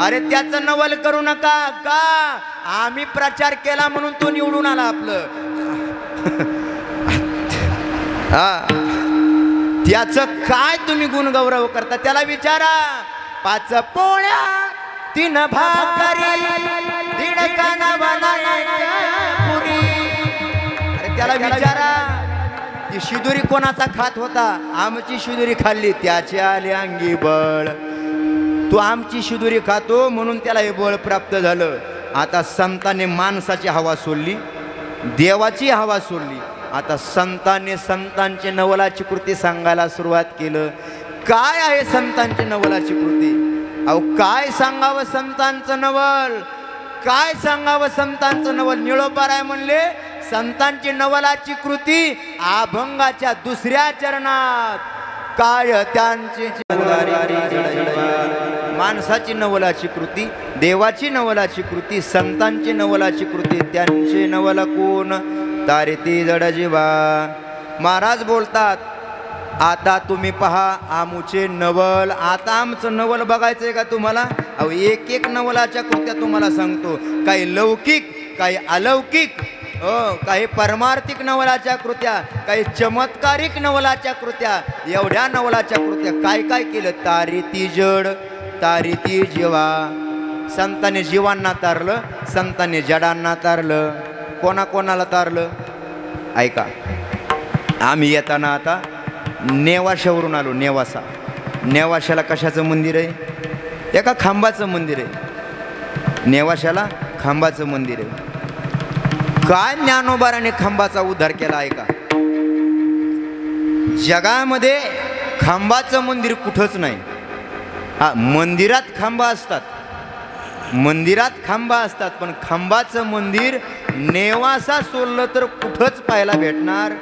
अरे त्याचं नवल करू नका. का? आम्ही प्रचार केला म्हणून तो निवडून आला आपलं. त्याचं काय तुम्ही गुणगौरव करता? त्याला विचारा. 5 पोळ्या 3 भाकरी 1.5 काना पुरी. अरे त्याला विचारा, ती शिदोरी कोणाचा खात होता? आमची शिदोरी खाल्ली त्याचे आले अंगी बळ. तू आमची शिदोरी खातो म्हणून त्याला हे बळ प्राप्त झालं. आता संतांनी माणसाची हवा सोडली, देवाची हवा सोडली. आता संतांनी संतांची नवलाची कृती सांगायला सुरुवात केलं. काय आहे संतांची नवलाची कृती? अहो काय सांगावं संतांचं नवल? काय सांगावं संतांचं नवल? निळोबाराय म्हणले, संतांची नवलाची कृती अभंगाच्या 2ऱ्या चरणात. काय त्यांची माणसाची नवलाची कृती, देवाची नवलाची कृती, संतांची नवलाची कृती. त्यांचे नवल कोण? तारिती जड जीवा. महाराज बोलतात, आता तुम्ही पहा आमुचे नवल. आता आमचं नवल बघायचंय का तुम्हाला? अहो एक एक नवलाच्या कृत्या तुम्हाला सांगतो. काही लौकिक, काही अलौकिक, काही परमार्थिक नवलाच्या कृत्या, काही चमत्कारिक नवलाच्या कृत्या. एवढ्या नवलाच्या कृत्या काय काय केलं? तारिती जड, तारिती जीवा. संतांनी जीवांना तारलं, संतांनी जडांना तारलं. कोणाकोणाला तारलं? ऐका. आम्ही येताना आता नेवाशावरून आलो. नेवासा. नेवाशाला कशाचं मंदिर आहे? एका खांबाचं मंदिर आहे. नेवाशाला खांबाचं मंदिर आहे. काय ज्ञानोबाराने खांबाचा उद्धार केला ऐका. जगामध्ये खांबाचं मंदिर कुठंच नाही. हा, मंदिरात खांबा असतात, मंदिरात खांबा असतात, पण खांबाचं मंदिर नेवासा सोडलं तर कुठंच पाहायला भेटणार.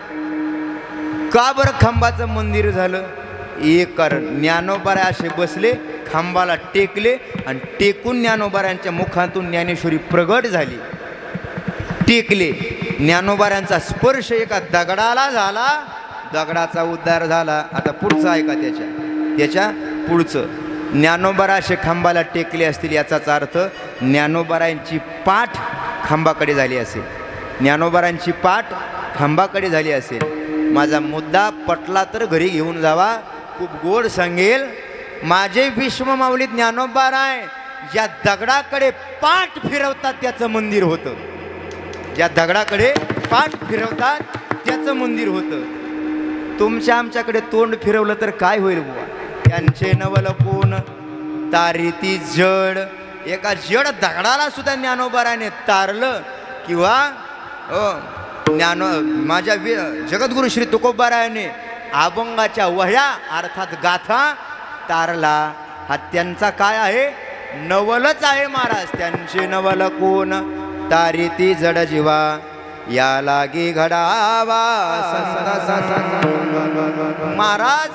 का बरं खांबाचं मंदिर झालं? एक कारण, ज्ञानोबाराय असे बसले, खांबाला टेकले आणि टेकून ज्ञानोबारायांच्या मुखातून ज्ञानेश्वरी प्रगट झाली. टेकले, ज्ञानोबारायांचा स्पर्श एका दगडाला झाला, दगडाचा उद्धार झाला. आता पुढचं ऐका. त्याच्या पुढचं, ज्ञानोबाराय असे खांबाला टेकले असतील याचाच अर्थ ज्ञानोबारायांची पाठ खांबाकडे झाली असेल. ज्ञानोबारायांची पाठ खांबाकडे झाली असेल. माझा मुद्दा पटला तर घरी घेऊन जावा, खूप गोड सांगेल. माझे विश्वमाऊली ज्ञानोबाराय ज्या दगडाकडे पाठ फिरवतात त्याचं मंदिर होतं. ज्या दगडाकडे पाठ फिरवतात त्याचं मंदिर होतं. तुमच्या आमच्याकडे तोंड फिरवलं तर काय होईल बुवा? त्यांचे नवल कोण? तारिती जड. एका जड दगडाला सुद्धा ज्ञानोबाराने तारलं. किंवा माझ्या जगद्गुरु श्री तुकोबारायाने अभंगाच्या वह्या अर्थात गाथा तारला. हा त्यांचा काय आहे? नवलच आहे महाराज. त्यांचे नवल कोण? तारिती जड जीवा या लागी घडावा. महाराज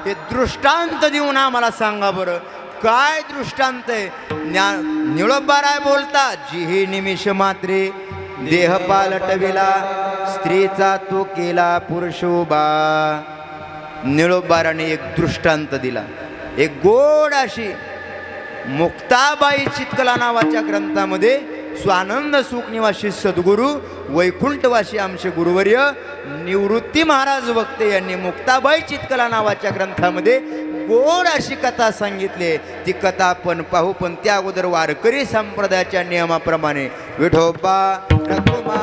हे दृष्टांत देऊन आम्हाला सांगा बरं, काय दृष्टांत आहे? निळोबाराय बोलतात, जी ही निमिष मात्रे देह पालटविला स्त्रीचा तो केला पुरुषोबा. निळोबाराने एक दृष्टांत दिला. एक गोड अशी मुक्ताबाई चितकला नावाच्या ग्रंथामध्ये स्वानंद सुख निवासी सद्गुरू वैकुंठवासी आमचे गुरुवर्य निवृत्ती महाराज वक्ते यांनी मुक्ताबाई चितकला नावाच्या ग्रंथामध्ये गोड अशी कथा सांगितली. ती कथा आपण पाहू, पण त्या अगोदर वारकरी संप्रदायाच्या नियमाप्रमाणे विठोबा रघुमा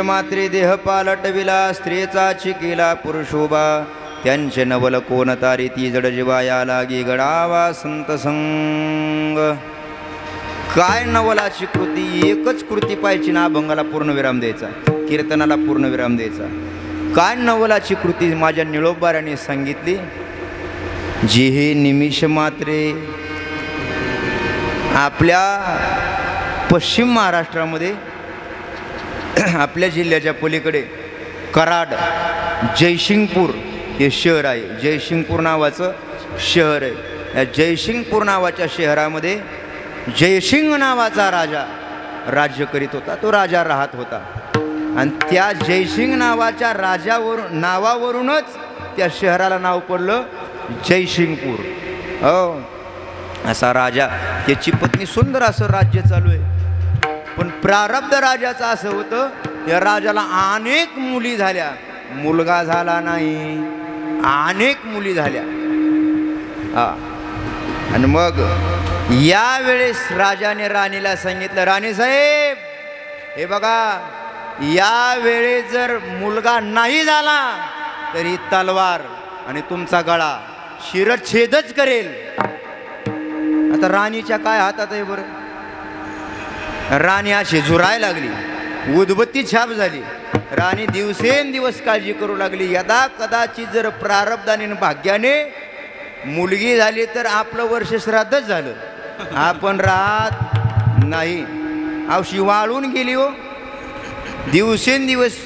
मात्रे देह पालटविला स्त्रीचा चिकेला पुरुषोबा. त्यांचे नवल कोण तारी ती जड जीवाया लागी गडावा संत संग. काय नवलाची कृती, एकच कृती पाहिजे ना. अभंगाला पूर्णविराम द्यायचा, कीर्तनाला पूर्णविराम द्यायचा. काय नवलाची कृती माझ्या निळोबाराने सांगितली. जी हे निमिष मात्रे आपल्या पश्चिम महाराष्ट्रामध्ये आपल्या जिल्ह्याच्या पलीकडे कराड जयसिंगपूर हे शहर आहे. जयसिंगपूर नावाचं शहर आहे. या जयसिंगपूर नावाच्या शहरामध्ये जयसिंग नावाचा राजा राज्य करीत होता. तो राजा राहत होता आणि त्या जयसिंग नावाच्या नावावरूनच त्या शहराला नाव पडलं जयसिंगपूर. हो, असा राजा, त्याची पत्नी सुंदर असं राज्य चालू आहे. पण प्रारब्ध राजाचं असं होतं, या राजाला अनेक मुली झाल्या, मुलगा झाला नाही. अनेक मुली झाल्या. आणि मग यावेळेस राजाने राणीला सांगितलं, राणी साहेब हे बघा, यावेळेस जर मुलगा नाही झाला तरी तलवार आणि तुमचा गळा शिरच्छेदच करेल. आता राणीच्या काय हातात आहे बरं. राणी अशी झुरायला लागली, उदबत्ती छाप झाली. राणी दिवसेंदिवस काळजी करू लागली. यदा कदाचित जर प्रारब्धाने भाग्याने मुलगी झाली तर आपलं वर्ष श्राद्धच झालं, आपण राहत नाही. अवशी वाळून गेली हो. दिवसेंदिवस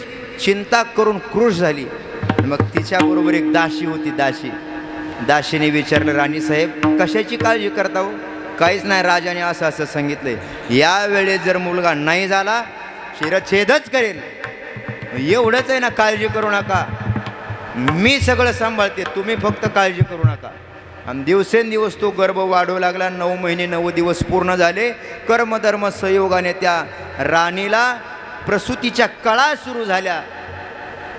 चिंता करून क्रुश झाली. मग तिच्याबरोबर एक दासी होती. दासीने विचारलं, राणी साहेब कशाची काळजी करता हो. काहीच नाही, राजाने असं असं सांगितलंय, यावेळेस जर मुलगा नाही झाला शिरच्छेदच करेल. एवढंच आहे ना, काळजी करू नका, मी सगळं सांभाळते, तुम्ही फक्त काळजी करू नका. आणि दिवसेंदिवस तो गर्भ वाढू लागला. 9 महिने 9 दिवस पूर्ण झाले. कर्मधर्म संयोगाने त्या राणीला प्रसूतीच्या कळा सुरू झाल्या.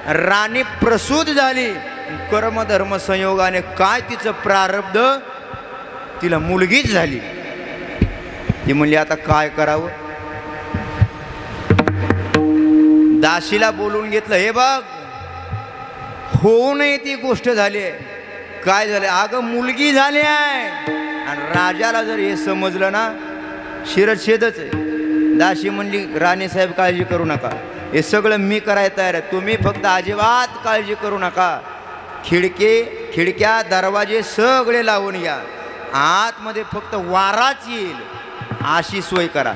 राणी प्रसूत झाली. कर्मधर्म संयोगाने काय तिचं प्रारब्ध, तिला मुलगीच झाली. ती म्हणली आता काय करावं. दासीला बोलून घेतलं, हे बघ होऊ नये ती गोष्ट झाली. काय झालं, अगं मुलगी झाली आहे. आणि राजाला जर हे समजलं ना, शिरच्छेदच आहे. दासी म्हणली, राणी साहेब काळजी करू नका, हे सगळं मी करायला तयार आहे, तुम्ही फक्त अजिबात काळजी करू नका. खिडक्या दरवाजे सगळे लावून या, आतमध्ये फक्त वाराच येईल अशी सोय करा.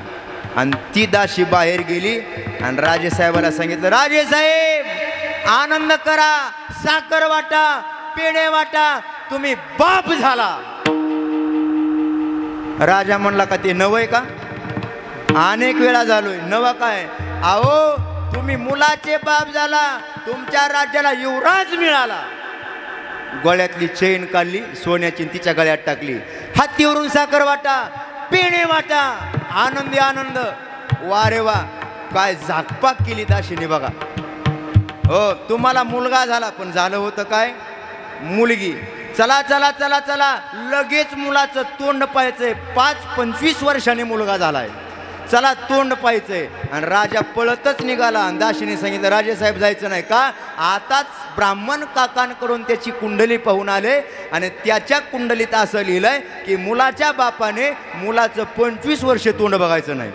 आणि ती दासी बाहेर गेली आणि राजेसाहेबाला सांगितलं, राजेसाहेब आनंद करा, साखर वाटा, पेढे वाटा, तुम्ही बाप झाला. राजा म्हणला, का ते नवय का, अनेक वेळा झालोय, नवा काय. अहो तुम्ही मुलाचे बाप झाला, तुमच्या राज्याला युवराज मिळाला. गळ्यातली चेन काढली सोन्याची, तिच्या गळ्यात टाकली. हत्तीवरून साखर वाटा, पेणे वाटा, आनंदी आनंद. वा रे वा, काय झाकपाक केली दाशीने बघा. हो, तुम्हाला मुलगा झाला, पण झालं होतं काय? मुलगी. चला चला चला चला, लगेच मुलाचं तोंड पाहायचंय. 25 वर्षांनी मुलगा झालाय, चला तोंड पाहायचंय. आणि राजा पळतच निघाला. आणि दाशीने सांगितलं, राजेसाहेब जायचं नाही का? आताच ब्राह्मण काकांकडून त्याची कुंडली पाहून आले आणि त्याच्या कुंडलीत असं लिहिलंय की मुलाच्या बापाने मुलाचं 25 वर्ष तोंड बघायचं नाही.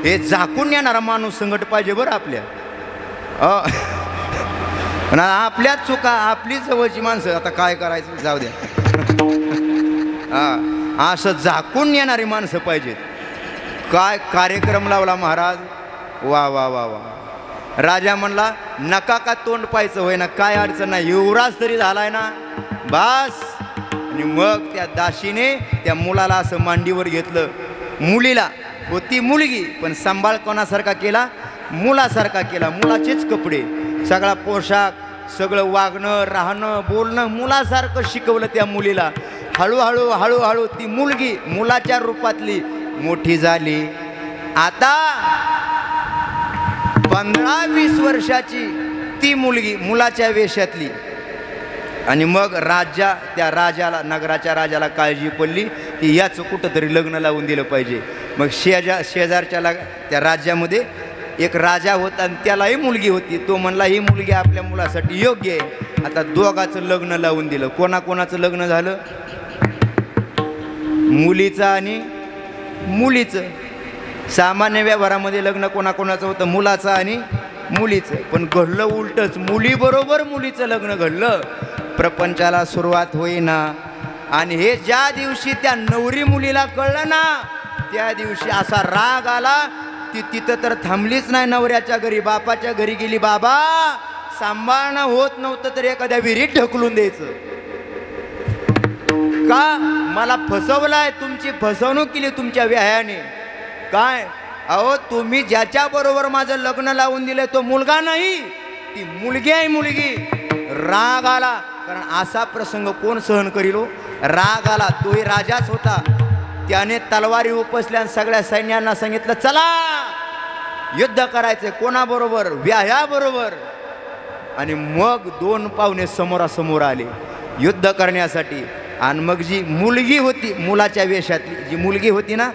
हे झाकून येणारा माणूस संकट पाहिजे बरं आपल्या. आपल्याच चुका, आपली जवळची माणसं, आता काय करायचं जाऊ द्या. असं झाकून येणारी माणसं पाहिजेत. काय कार्यक्रम लावला महाराज, वा वा वा वा. राजा म्हणला, नका का तोंड पाहायचं, होय ना, काय अडचण नाही, युवराज तरी झालाय ना, बस. आणि मग त्या दाशीने त्या मुलाला असं मांडीवर घेतलं. मुलीला होती मुलगी, पण सांभाळ कोणासारखा केला? मुलासारखा केला. मुलाचेच कपडे, सगळा पोशाख, सगळं वागणं, राहणं, बोलणं मुलासारखं शिकवलं त्या मुलीला. हळूहळू हळूहळू ती मुलगी मुलाच्या रूपातली मोठी झाली. आता 15-20 वर्षाची ती मुलगी मुलाच्या वेशातली. आणि मग त्या राजाला, नगराच्या राजाला काळजी पडली की याचं कुठंतरी लग्न लावून दिलं पाहिजे. मग शेजारच्या त्या राज्यामध्ये एक राजा होता आणि त्यालाही मुलगी होती. तो म्हणला, ही मुलगी आपल्या मुलासाठी योग्य आहे. आता दोघाचं लग्न लावून दिलं. कोणाकोणाचं लग्न झालं? मुलीचं आणि मुलीचं. सामान्य व्यवहारामध्ये लग्न कोणाकोणाचं होतं? मुलाचं आणि मुलीचं. पण घडलं उलटच, मुलीबरोबर मुलीचं लग्न घडलं. प्रपंचाला सुरुवात होईना. आणि हे ज्या दिवशी त्या नवरी मुलीला कळलं ना, त्या दिवशी असा राग आला. ती तिथं तर थांबलीच नाही, नवऱ्याच्या घरी, बापाच्या घरी गेली. बाबा, सांभाळणं होत नव्हतं तर एखाद्या विहिरीत ढकलून द्यायचं का? मला फसवलाय, तुमची फसवणूक केली तुमच्या व्याह्याने. काय अहो, तुम्ही ज्याच्या बरोबर माझं लग्न लावून दिलं तो मुलगा नाही, ती मुलगी आहे, मुलगी. राग आला, कारण असा प्रसंग कोण सहन करील हो? राग आला. तोही राजाच होता. त्याने तलवारी उपसल्या आणि सगळ्या सैन्यांना सांगितलं, चला युद्ध करायचं. कोणाबरोबर? व्याह्याबरोबर. आणि मग 2 पाहुणे समोरासमोर आले युद्ध करण्यासाठी. आणि मग जी मुलगी होती मुलाच्या वेशातली, जी मुलगी होती ना,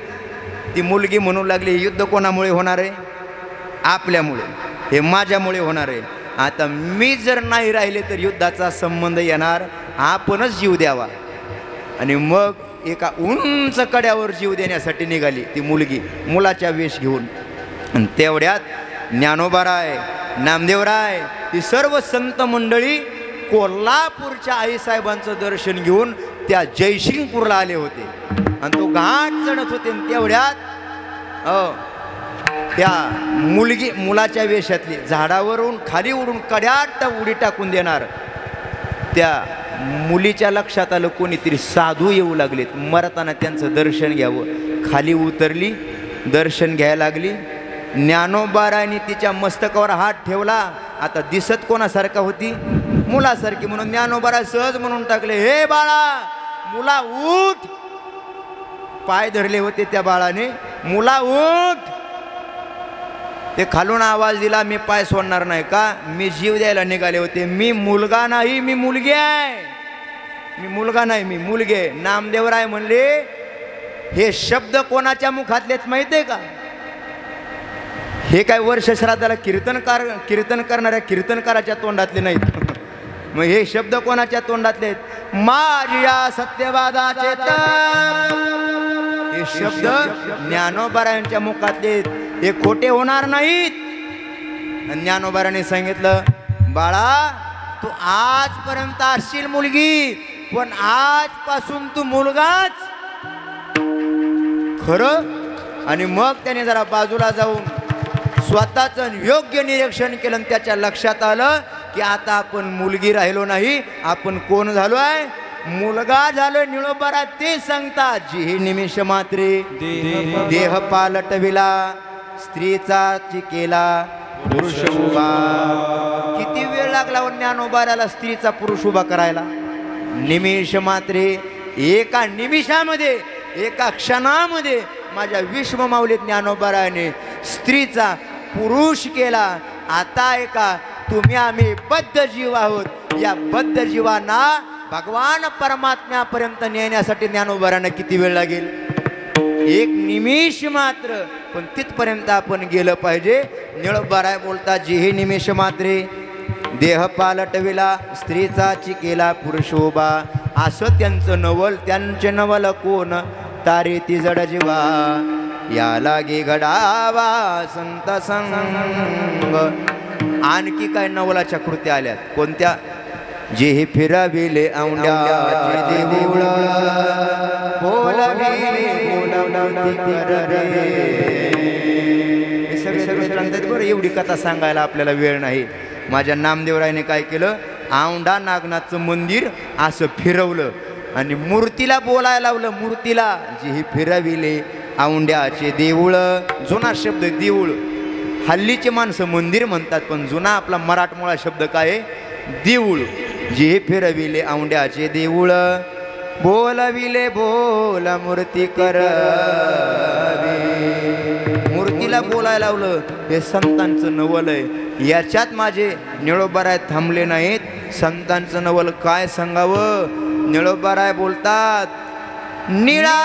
ती मुलगी म्हणू लागली, हे युद्ध कोणामुळे होणार आहे? आपल्यामुळे, हे माझ्यामुळे होणार आहे. आता मी जर नाही राहिले तर युद्धाचा संबंध येणार, आपणच जीव द्यावा. आणि मग एका उंच कड्यावर जीव देण्यासाठी निघाली ती मुलगी मुलाच्या वेश घेऊन. आणि तेवढ्यात ज्ञानोबाराय, नामदेवराय, ती सर्व संत मंडळी कोल्हापूरच्या आईसाहेबांचं दर्शन घेऊन त्या जयसिंगपूरला आले होते. आणि तो घाट चढत होते. तेवढ्यात त्या मुलगी मुलाच्या वेशातली झाडावरून खाली उडून कड्यात उडी टाकून देणार. त्या मुलीच्या लक्षात आलं कोणीतरी साधू येऊ लागलेत, मरताना त्यांचं दर्शन घ्यावं. खाली उतरली, दर्शन घ्यायला लागली. ज्ञानोबारायने तिच्या मस्तकावर हात ठेवला. आता दिसत कोणासारखा होती? मुलासारखी. म्हणून ज्ञानोबाराय सहज म्हणून टाकले, हे बाळा, मुला उठ. पाय धरले होते त्या बाळाने, मुला उठ. ते खालून आवाज दिला, मी पाय सोडणार नाही का? मी जीव द्यायला निघाले होते. मी मुलगा नाही, मी मुलगी आहे. मी मुलगा नाही, मी मुलगी आहे. नामदेवराय म्हणले, हे शब्द कोणाच्या मुखातलेच माहिती आहे का? हे काय वर्ष श्राद्धाला कीर्तन करणाऱ्या कीर्तनकाराच्या तोंडातले नाहीत. मग हे शब्द कोणाच्या तोंडातले आहेत? माझ्या सत्यवादाचे हे शब्द ज्ञानोबारायांच्या मुखातले आहेत. हे खोटे होणार नाहीत. ज्ञानोबाराने सांगितलं, बाळा, तू आजपर्यंत असशील मुलगी, पण आजपासून तू मुलगाच खरं. आणि मग त्याने जरा बाजूला जाऊन स्वतःचं योग्य निरीक्षण केलं. त्याच्या लक्षात आलं की आता आपण मुलगी राहिलो नाही, आपण कोण झालो आहे? मुलगा झालो. निळोबारा ते सांगतात, जी निमिष मात्रे देह पालटविला, स्त्रीचा केला पुरुष उभा. किती वेळ लागला ज्ञानोबाराला स्त्रीचा पुरुष उभा करायला? निमिष मात्रे, एका निमिषामध्ये, एका क्षणामध्ये माझ्या विश्वमाऊली ज्ञानोबारायाने स्त्रीचा पुरुष केला. आता ऐका, तुम्ही आम्ही बद्ध जीव आहोत. या बद्ध जीवांना भगवान परमात्म्यापर्यंत नेण्यासाठी ज्ञानोबारायाने किती वेळ लागेल? एक निमिष मात्र. पण तिथपर्यंत आपण गेलं पाहिजे. ज्ञानोबाराय बोलतात, जे हे निमिष मात्रे देह पालटविला, स्त्रीचा चिकेला पुरुषोबा. असं त्यांचं नवल, त्यांचे नवल कोण तारे ती जड जीवा. या लागे घडावा संत संग. आणखी काय नवलाच्या कृत्या आल्यात? कोणत्या? जे हे फिरविले औंड्याचे देऊळ, बोलविले हे सगळे सांगतात बरं. एवढी कथा सांगायला आपल्याला वेळ नाही. माझ्या नामदेवरायने काय केलं, औंढा नागनाथचं मंदिर असं फिरवलं आणि मूर्तीला बोलायला लावलं. मूर्तीला जे हे फिरविले औंड्याचे देऊळ. जुना शब्द देऊळ. हल्लीचे माणसं मंदिर म्हणतात, पण जुना आपला मराठमोळा शब्द काय आहे? देऊळ. जे हे फिरविले औंड्याचे देऊळ, बोलविले बोल मूर्ती कर. मूर्तीला बोलायला लावलं. हे संतांचं नवल आहे. याच्यात माझे ज्ञानोबाराय थांबले नाहीत. संतांचं नवल काय सांगावं? ज्ञानोबाराय बोलतात, निळा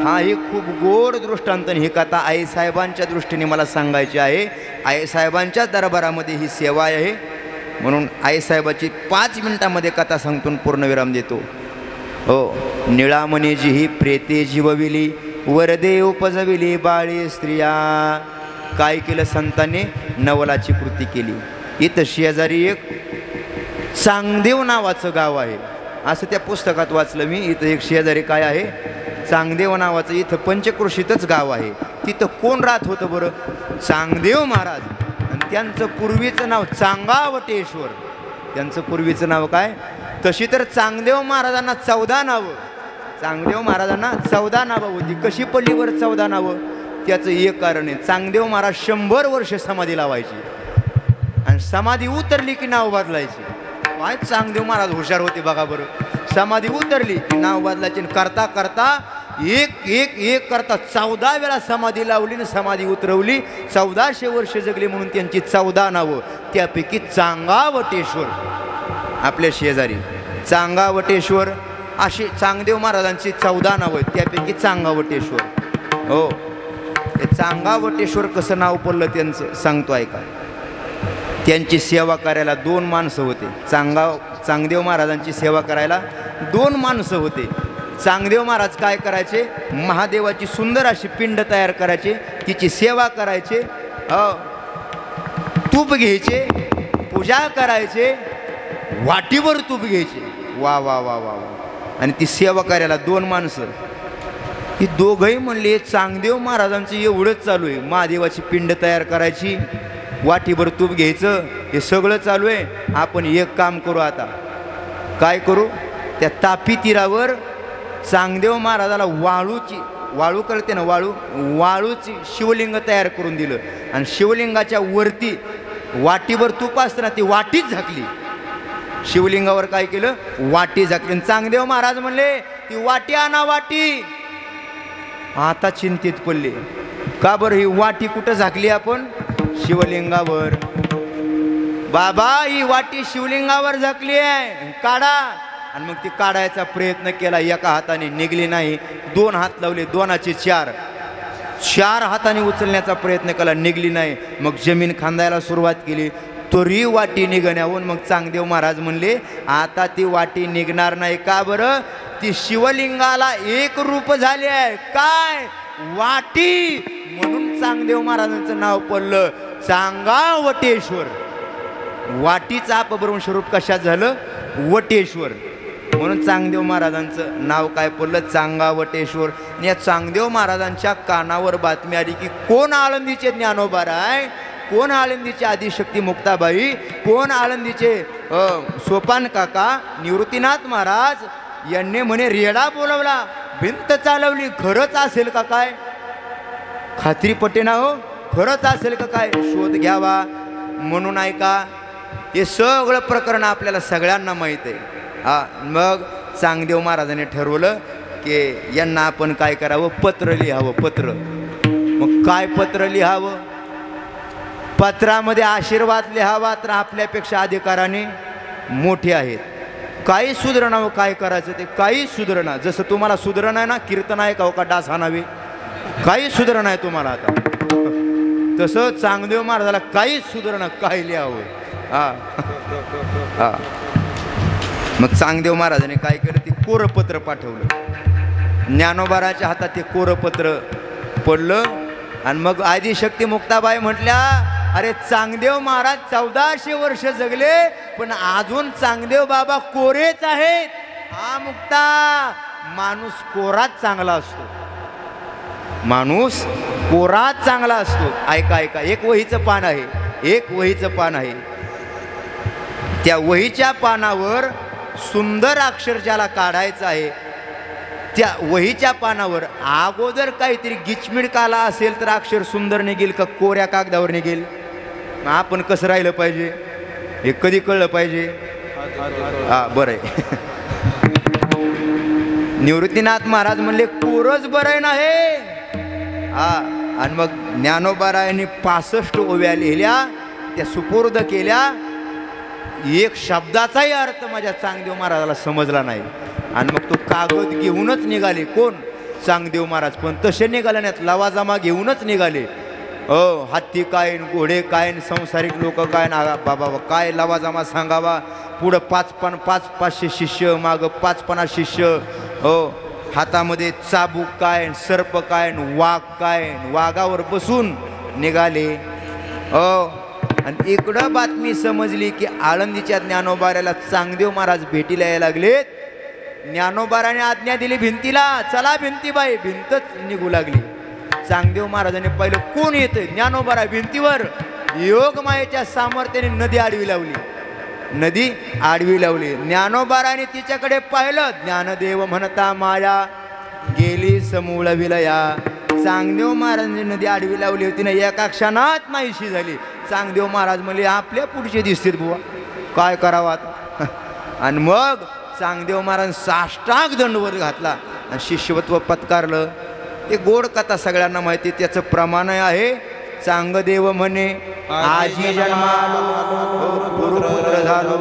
हा ही खूप गोड दृष्टांत. ही कथा आईसाहेबांच्या दृष्टीने मला सांगायची आहे. आईसाहेबांच्या दरबारामध्ये ही सेवा आहे, म्हणून आईसाहेबाची 5 मिनिटामध्ये कथा सांगतून पूर्णविराम देतो. हो. निळामणी जी ही प्रेते जीवविली, वरदे उपजविली बाळी स्त्रिया. काय केलं संतांनी? नवलाची कृती केली. इथं शेजारी एक चांगदेव नावाचं गाव आहे, असं त्या पुस्तकात वाचलं मी. इथं एक शेजारी काय आहे? चांगदेव नावाचं. इथं पंचक्रोशीतच गाव आहे. तिथं कोण राहत होतं बरं? चांगदेव महाराज. आणि त्यांचं पूर्वीचं नाव चांगावटेश्वर. त्यांचं पूर्वीचं नाव काय? तशी तर चांगदेव महाराजांना 14 नावं. चांगदेव महाराजांना 14 नावं होती. कशी पल्लीवर 14 नावं? त्याचं एक कारण आहे. चांगदेव महाराज 100 वर्ष समाधी लावायची आणि समाधी उतरली की नाव बदलायची. काय चांगदेव महाराज हुशार होते बघा बरं. समाधी उतरली की नाव बदलायची. करता करता एक करता 14 वेळा समाधी लावली आणि समाधी उतरवली. 1400 वर्ष जगली म्हणून त्यांची 14 नावं. त्यापैकी चांगावटेश्वर आपल्या शेजारी. चांगावटेश्वर अशी चांगदेव महाराजांची 14 नावं आहेत. त्यापैकी चांगावटेश्वर. हो. हे चांगावटेश्वर कसं नाव पडलं त्यांचं सांगतो ऐका. त्यांची सेवा करायला 2 माणसं होते. चांगदेव महाराजांची सेवा करायला 2 माणसं होते. चांगदेव महाराज काय करायचे? महादेवाची सुंदर अशी पिंड तयार करायचे, तिची सेवा करायचे, तूप घ्यायचे, पूजा करायचे, वाटीवर तूप घ्यायचे. वा वा वा वा वा. आणि ती सेवा करायला 2 माणसं. ही दोघंही म्हणले चांगदेव महाराजांचं एवढंच चालू आहे. महादेवाची पिंड तयार करायची, वाटीभर तूप घ्यायचं, हे सगळं चालू आहे. आपण एक काम करू. आता काय करू? त्या तापी तीरावर चांगदेव महाराजाला वाळू कळते ना, वाळूची शिवलिंग तयार करून दिलं आणि शिवलिंगाच्या वरती वाटीभर तूप असतं ना, ती वाटीच झाकली. शिवलिंगावर काय केलं? वाटी झाकली. चांगदेव महाराज म्हणले, ती वाटी आणा वाटी. आता चिंतित पडले. का बरं? ही वाटी कुठं झाकली आपण? शिवलिंगावर. बाबा ही वाटी शिवलिंगावर झाकली आहे, काढा. आणि मग ती काढायचा प्रयत्न केला. एका हाताने निघली नाही. 2 हात लावले, 2चे 4 हाताने उचलण्याचा प्रयत्न केला, निघली नाही. मग जमीन खांदायला सुरुवात केली, तरी वाटी निघण्याहून मग चांगदेव महाराज म्हणले, आता ती वाटी निघणार नाही. का बरं? ती शिवलिंगाला एक रूप झाले आहे. काय? वाटी. म्हणून चांगदेव महाराजांचं नाव पडलं चांगावटेश्वर. वाटीचं अपभ्रंश स्वरूप कशात झालं? वटेश्वर. म्हणून चांगदेव महाराजांचं नाव काय पडलं? चांगावटेश्वर. या चांगदेव महाराजांच्या कानावर बातमी आली की कोण आळंदीचे ज्ञानोबाराय, कोण आळंदीचे आदिशक्ती मुक्ताबाई, कोण आळंदीचे सोपान काका निवृत्तीनाथ महाराज यांनी म्हणे रेडा बोलवला, भिंत चालवली. खरंच असेल का काय? खात्री पटे ना हो, खरंच असेल का काय शोध घ्यावा म्हणून ऐका. हे सगळं प्रकरण आपल्याला सगळ्यांना माहीत आहे. हा, मग चांगदेव महाराजांनी ठरवलं की यांना आपण काय करावं, पत्र लिहावं. पत्र. मग काय पत्र लिहावं? पत्रामध्ये आशीर्वाद लिहावा, तर आपल्यापेक्षा अधिकाराने मोठे आहेत. काही सुधारणा, काय करायचं ते काही सुधारणा. जसं तुम्हाला सुधारणा आहे ना, कीर्तन आहे का डास हाणावे, काही सुधारणा आहे तुम्हाला आता, तसं चांगदेव महाराजाला काही सुधारणा, काय लिहावं. हा हा. मग चांगदेव महाराजाने काय केलं, ते कोरपत्र पाठवलं. ज्ञानोबाराच्या हातात ते कोरपत्र पडलं. आणि मग आदिशक्ती मुक्ताबाई म्हटल्या, अरे चांगदेव महाराज 1400 वर्ष जगले, पण अजून चांगदेव बाबा कोरेच आहेत. हा मुक्ता, माणूस कोराच चांगला असतो, माणूस कोराच चांगला असतो. ऐका ऐका, एक वहीचं पान आहे, एक वहीचं पान आहे. त्या वहीच्या पानावर सुंदर अक्षर ज्याला काढायचं आहे, त्या वहीच्या पानावर अगोदर काहीतरी गिचमिड काला असेल तर अक्षर सुंदर निघेल का कोऱ्या कागदावर निघेल? आपण कसं राहिलं पाहिजे हे कधी कळलं पाहिजे. हा, बरं आहे. निवृत्तीनाथ महाराज म्हणले कोरच बरं नाही. हा, आणि मग ज्ञानोबारायांनी 65 ओव्या लिहिल्या, त्या सुपूर्द केल्या. एक शब्दाचाही अर्थ माझ्या चांगदेव महाराजाला समजला नाही. आणि मग तो कागद घेऊनच निघाले. कोण? चांगदेव महाराज. पण तसे निघाले नाहीत, लवाजमा घेऊनच निघाले. हत्ती काय, घोडे काय, संसारिक लोक काय, बाबा काय लवाजमा सांगावा. पुढं 500 शिष्य, मागं 50 शिष्य. हातामध्ये चाबूक काय, सर्प काय, वाघ काय, वाघावर बसून निघाले. आणि इकडं बातमी समजली की आळंदीच्या ज्ञानोबाऱ्याला चांगदेव महाराज भेटीला यायला लागलेत. ज्ञानोबाराने आज्ञा दिली भिंतीला, चला भिंतीबाई. भिंतच निघू लागली. चांगदेव महाराजांनी पाहिलं कोण येतंय, ज्ञानोबारा भिंतीवर. योगमायेच्या सामर्थ्याने नदी आडवी लावली, नदी आडवी लावली. ज्ञानोबाराने तिच्याकडे पाहिलं. ज्ञानदेव म्हणता माया गेली समूळ विलया. चांगदेव महाराजांनी नदी आडवी लावली होती ना, एका क्षणात नाहीशी झाली. चांगदेव महाराज म्हणले आपल्या पुढचे दिसतील बुवा, काय करावं आता. आणि मग चांगदेव महाराज साष्टांग दंडवत घातला आणि शिष्यत्व पत्कारलं. ते गोड कथा सगळ्यांना माहिती, त्याचं प्रमाण आहे. चांगदेव म्हणे आजी जन्मालो गुरुपुत्र झालो,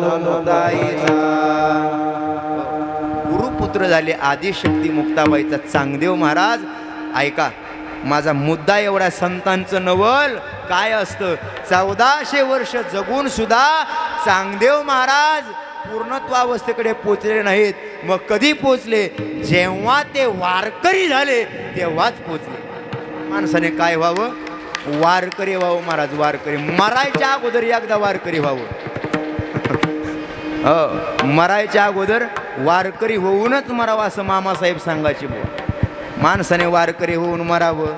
गुरुपुत्र झाले आदिशक्ती मुक्ताबाईचा चांगदेव महाराज. ऐका, माझा मुद्दा एवढ्या संतांचं नवल काय असतं. 1400 वर्ष जगून सुद्धा चांगदेव महाराज पूर्णत्वावस्थेकडे पोचले नाहीत. मग कधी पोचले? जेव्हा ते वारकरी झाले तेव्हाच पोचले. माणसाने काय व्हावं? वारकरी व्हावं महाराज, वारकरी. मरायच्या अगोदर एकदा वारकरी व्हावं. मरायच्या अगोदर वारकरी होऊनच मरावं असं मामासाहेब सांगायचे. माणसाने वारकरी होऊन मरावं.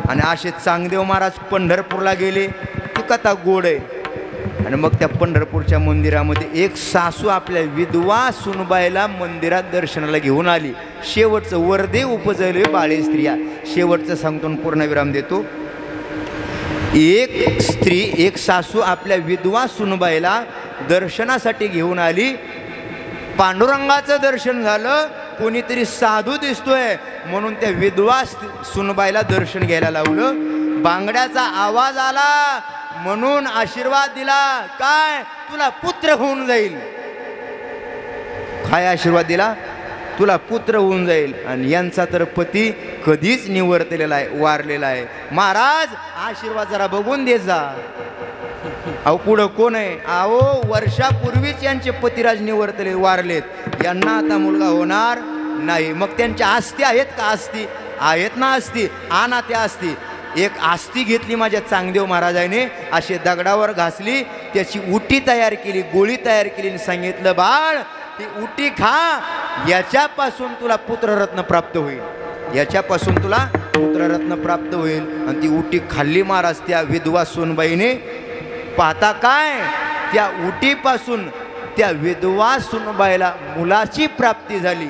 आणि असे चांगदेव महाराज पंढरपूरला गेले. ती कथा गोड आहे. आणि मग त्या पंढरपूरच्या मंदिरामध्ये एक सासू आपल्या विधवा सुनबाईला मंदिरात दर्शनाला घेऊन आली. शेवटचं वरदे उपजले बाळे स्त्रिया. शेवटचं सांगतो, पूर्णविराम देतो. एक स्त्री, एक सासू आपल्या विधवा सुनबाईला दर्शनासाठी घेऊन आली. पांडुरंगाचं दर्शन झालं. कोणीतरी साधू दिसतोय म्हणून त्या विधवा सुनबाईला दर्शन घ्यायला लावलं. बांगड्याचा आवाज आला म्हणून आशीर्वाद दिला. काय? तुला पुत्र होऊन जाईल. काय आशीर्वाद दिला? तुला पुत्र होऊन जाईल. आणि यांचा तर पती कधीच निवर्तलेला आहे, वारलेला आहे. महाराज आशीर्वाद जरा बघून दे जा. अहो पुढं कोण आहे? अहो वर्षापूर्वीच यांचे पतिराज निवर्तले, वारलेत. यांना आता मुलगा होणार नाही. मग त्यांच्या आस्ती आहेत का? आस्ती आहेत ना, आस्ती आणा त्या आस्ती. एक आस्ती घेतली माझ्या चांगदेव महाराजाने, अशी दगडावर घासली, त्याची उटी तयार केली, गोळी तयार केली आणि सांगितलं बाळ ती उटी खा, याच्यापासून तुला पुत्ररत्न प्राप्त होईल, याच्यापासून तुला पुत्ररत्न प्राप्त होईल. आणि ती उटी खाल्ली महाराज त्या विधवा सोनबाईने. पाहता काय, त्या उटीपासून त्या विधवा सुनबाईला मुलाची प्राप्ती झाली.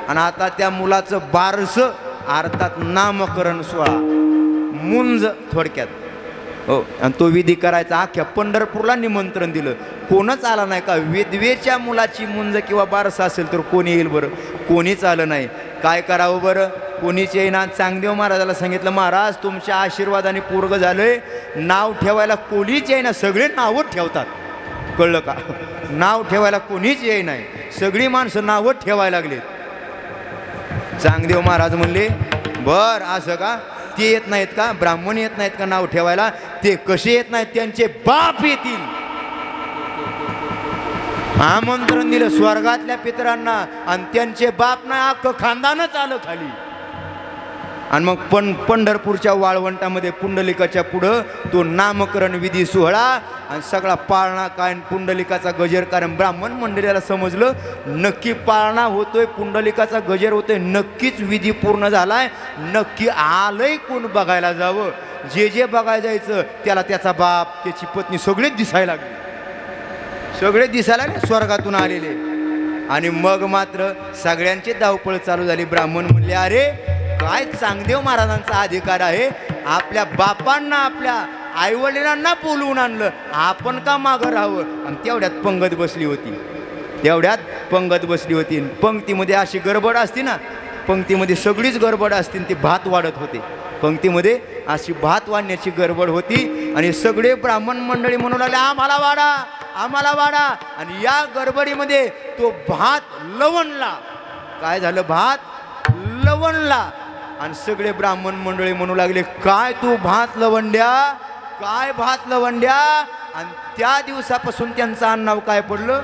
आणि आता त्या मुलाचं बारसं अर्थात नामकरण सोहळा. मुंज थोडक्यात. हो, आणि तो विधी करायचा. अख्ख्या पंढरपूरला निमंत्रण दिलं, कोणच आला नाही. का विधवेच्या मुलाची मुंज किंवा बारसा असेल तर कोणी येईल बरं? कोणीच आलं नाही. काय करावं बरं? कोणीच येईना. चांगदेव महाराजाला सांगितलं, महाराज तुमच्या आशीर्वादाने पोरगं झालंय, नाव ठेवायला कोणीच येईना. सगळे नावं ठेवतात, कळलं का? नाव ठेवायला कोणीच येई नाही, सगळी माणसं नावं ठेवायला लागली. चांगदेव महाराज म्हणले, बर असं का? ते येत नाहीत का? ब्राह्मण येत नाहीत का नाव ठेवायला? ते कसे येत नाहीत? त्यांचे बाप येतील. आमंत्रण दिलं स्वर्गातल्या पितरांना, आणि त्यांचे बाप नाही, अख्खं खानदानच आलं खाली. आणि मग पंढरपूरच्या वाळवंटामध्ये पुंडलिकाच्या पुढं तो नामकरण विधी सोहळा आणि सगळा पाळणा काय, पुंडलिकाचा गजर. कारण ब्राह्मण मंडळीला समजलं नक्की पाळणा होतोय, पुंडलिकाचा गजर होतोय, नक्कीच विधी पूर्ण झालाय, नक्की आलंय कोण बघायला जावं. जे जे बघायला जायचं त्याला त्याचा बाप, त्याची पत्नी सगळेच दिसायला लागले, सगळे दिसायला लागले स्वर्गातून आलेले. आणि मग मात्र सगळ्यांची धावपळ चालू झाली. ब्राह्मण म्हणले, अरे काय चांगदेव महाराजांचा अधिकार आहे, आपल्या बापांना आपल्या आईवडिलांना बोलवून आणलं, आपण का मागं राहावं? आणि तेवढ्यात पंगत बसली होती. पंक्तीमध्ये अशी गडबड असते ना, पंक्तीमध्ये सगळीच गडबड असते. ती भात वाढत होते, पंक्तीमध्ये अशी भात वाढण्याची गडबड होती. आणि सगळे ब्राह्मण मंडळी म्हणू लागले, आम्हाला वाढा, आम्हाला वाढा. आणि या गडबडीमध्ये तो भात लवणला. काय झालं? भात लवणला. आणि सगळे ब्राह्मण मंडळी म्हणू लागले, काय तू भात लवंड्या, काय भात लवंड्या. आणि त्या दिवसापासून त्यांचं आडनाव काय पडलं?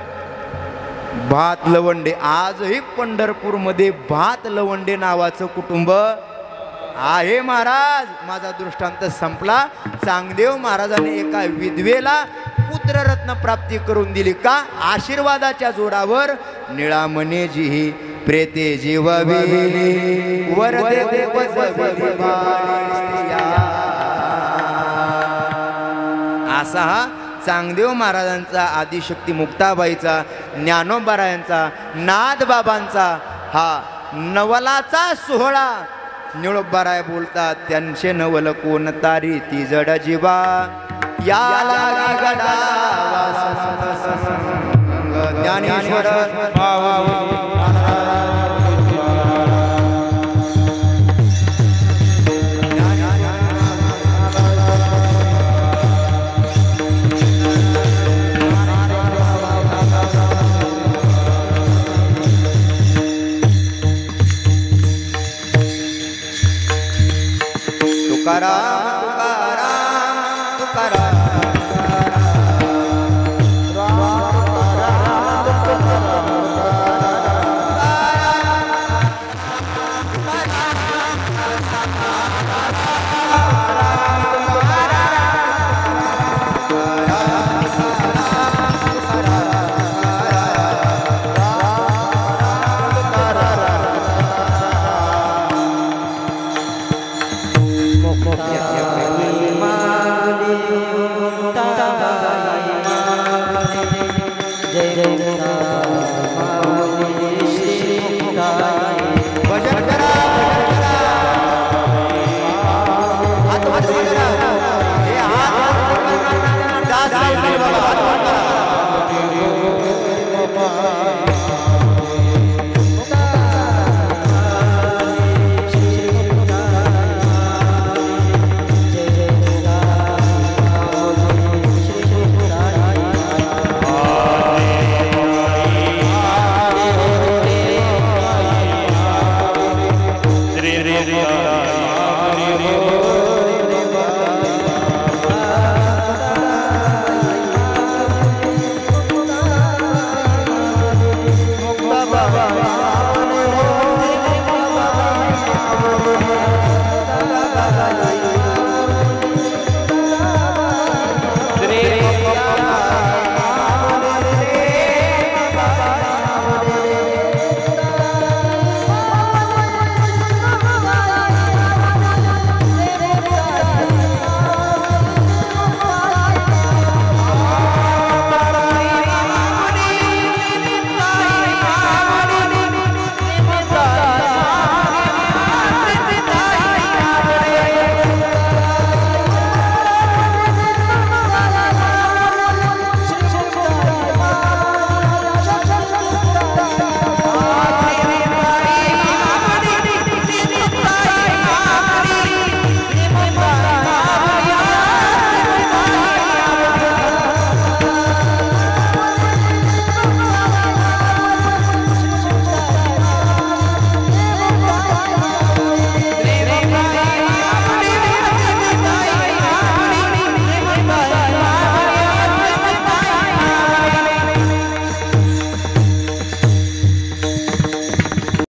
भात लवंडे. आजही पंढरपूरमध्ये भात लवंडे नावाचं कुटुंब आहे. महाराज, माझा दृष्टांत संपला. चांगदेव महाराजांनी एका विधवेला पुत्ररत्न प्राप्ती करून दिली. का? आशीर्वादाच्या जोरावर. निळामणे जी प्रेते जीववी वरदे असा हा चांगदेव महाराजांचा, आदिशक्ती मुक्ताबाईचा, ज्ञानोबारायांचा, नाथबाबांचा हा नवलाचा सोहळा. निळोबाराय बोलतात, त्यांचे नवल कोण तारी ती जड जीवा, याला ज्ञानेश्वर तुकाराम तुकाराम तुकाराम रे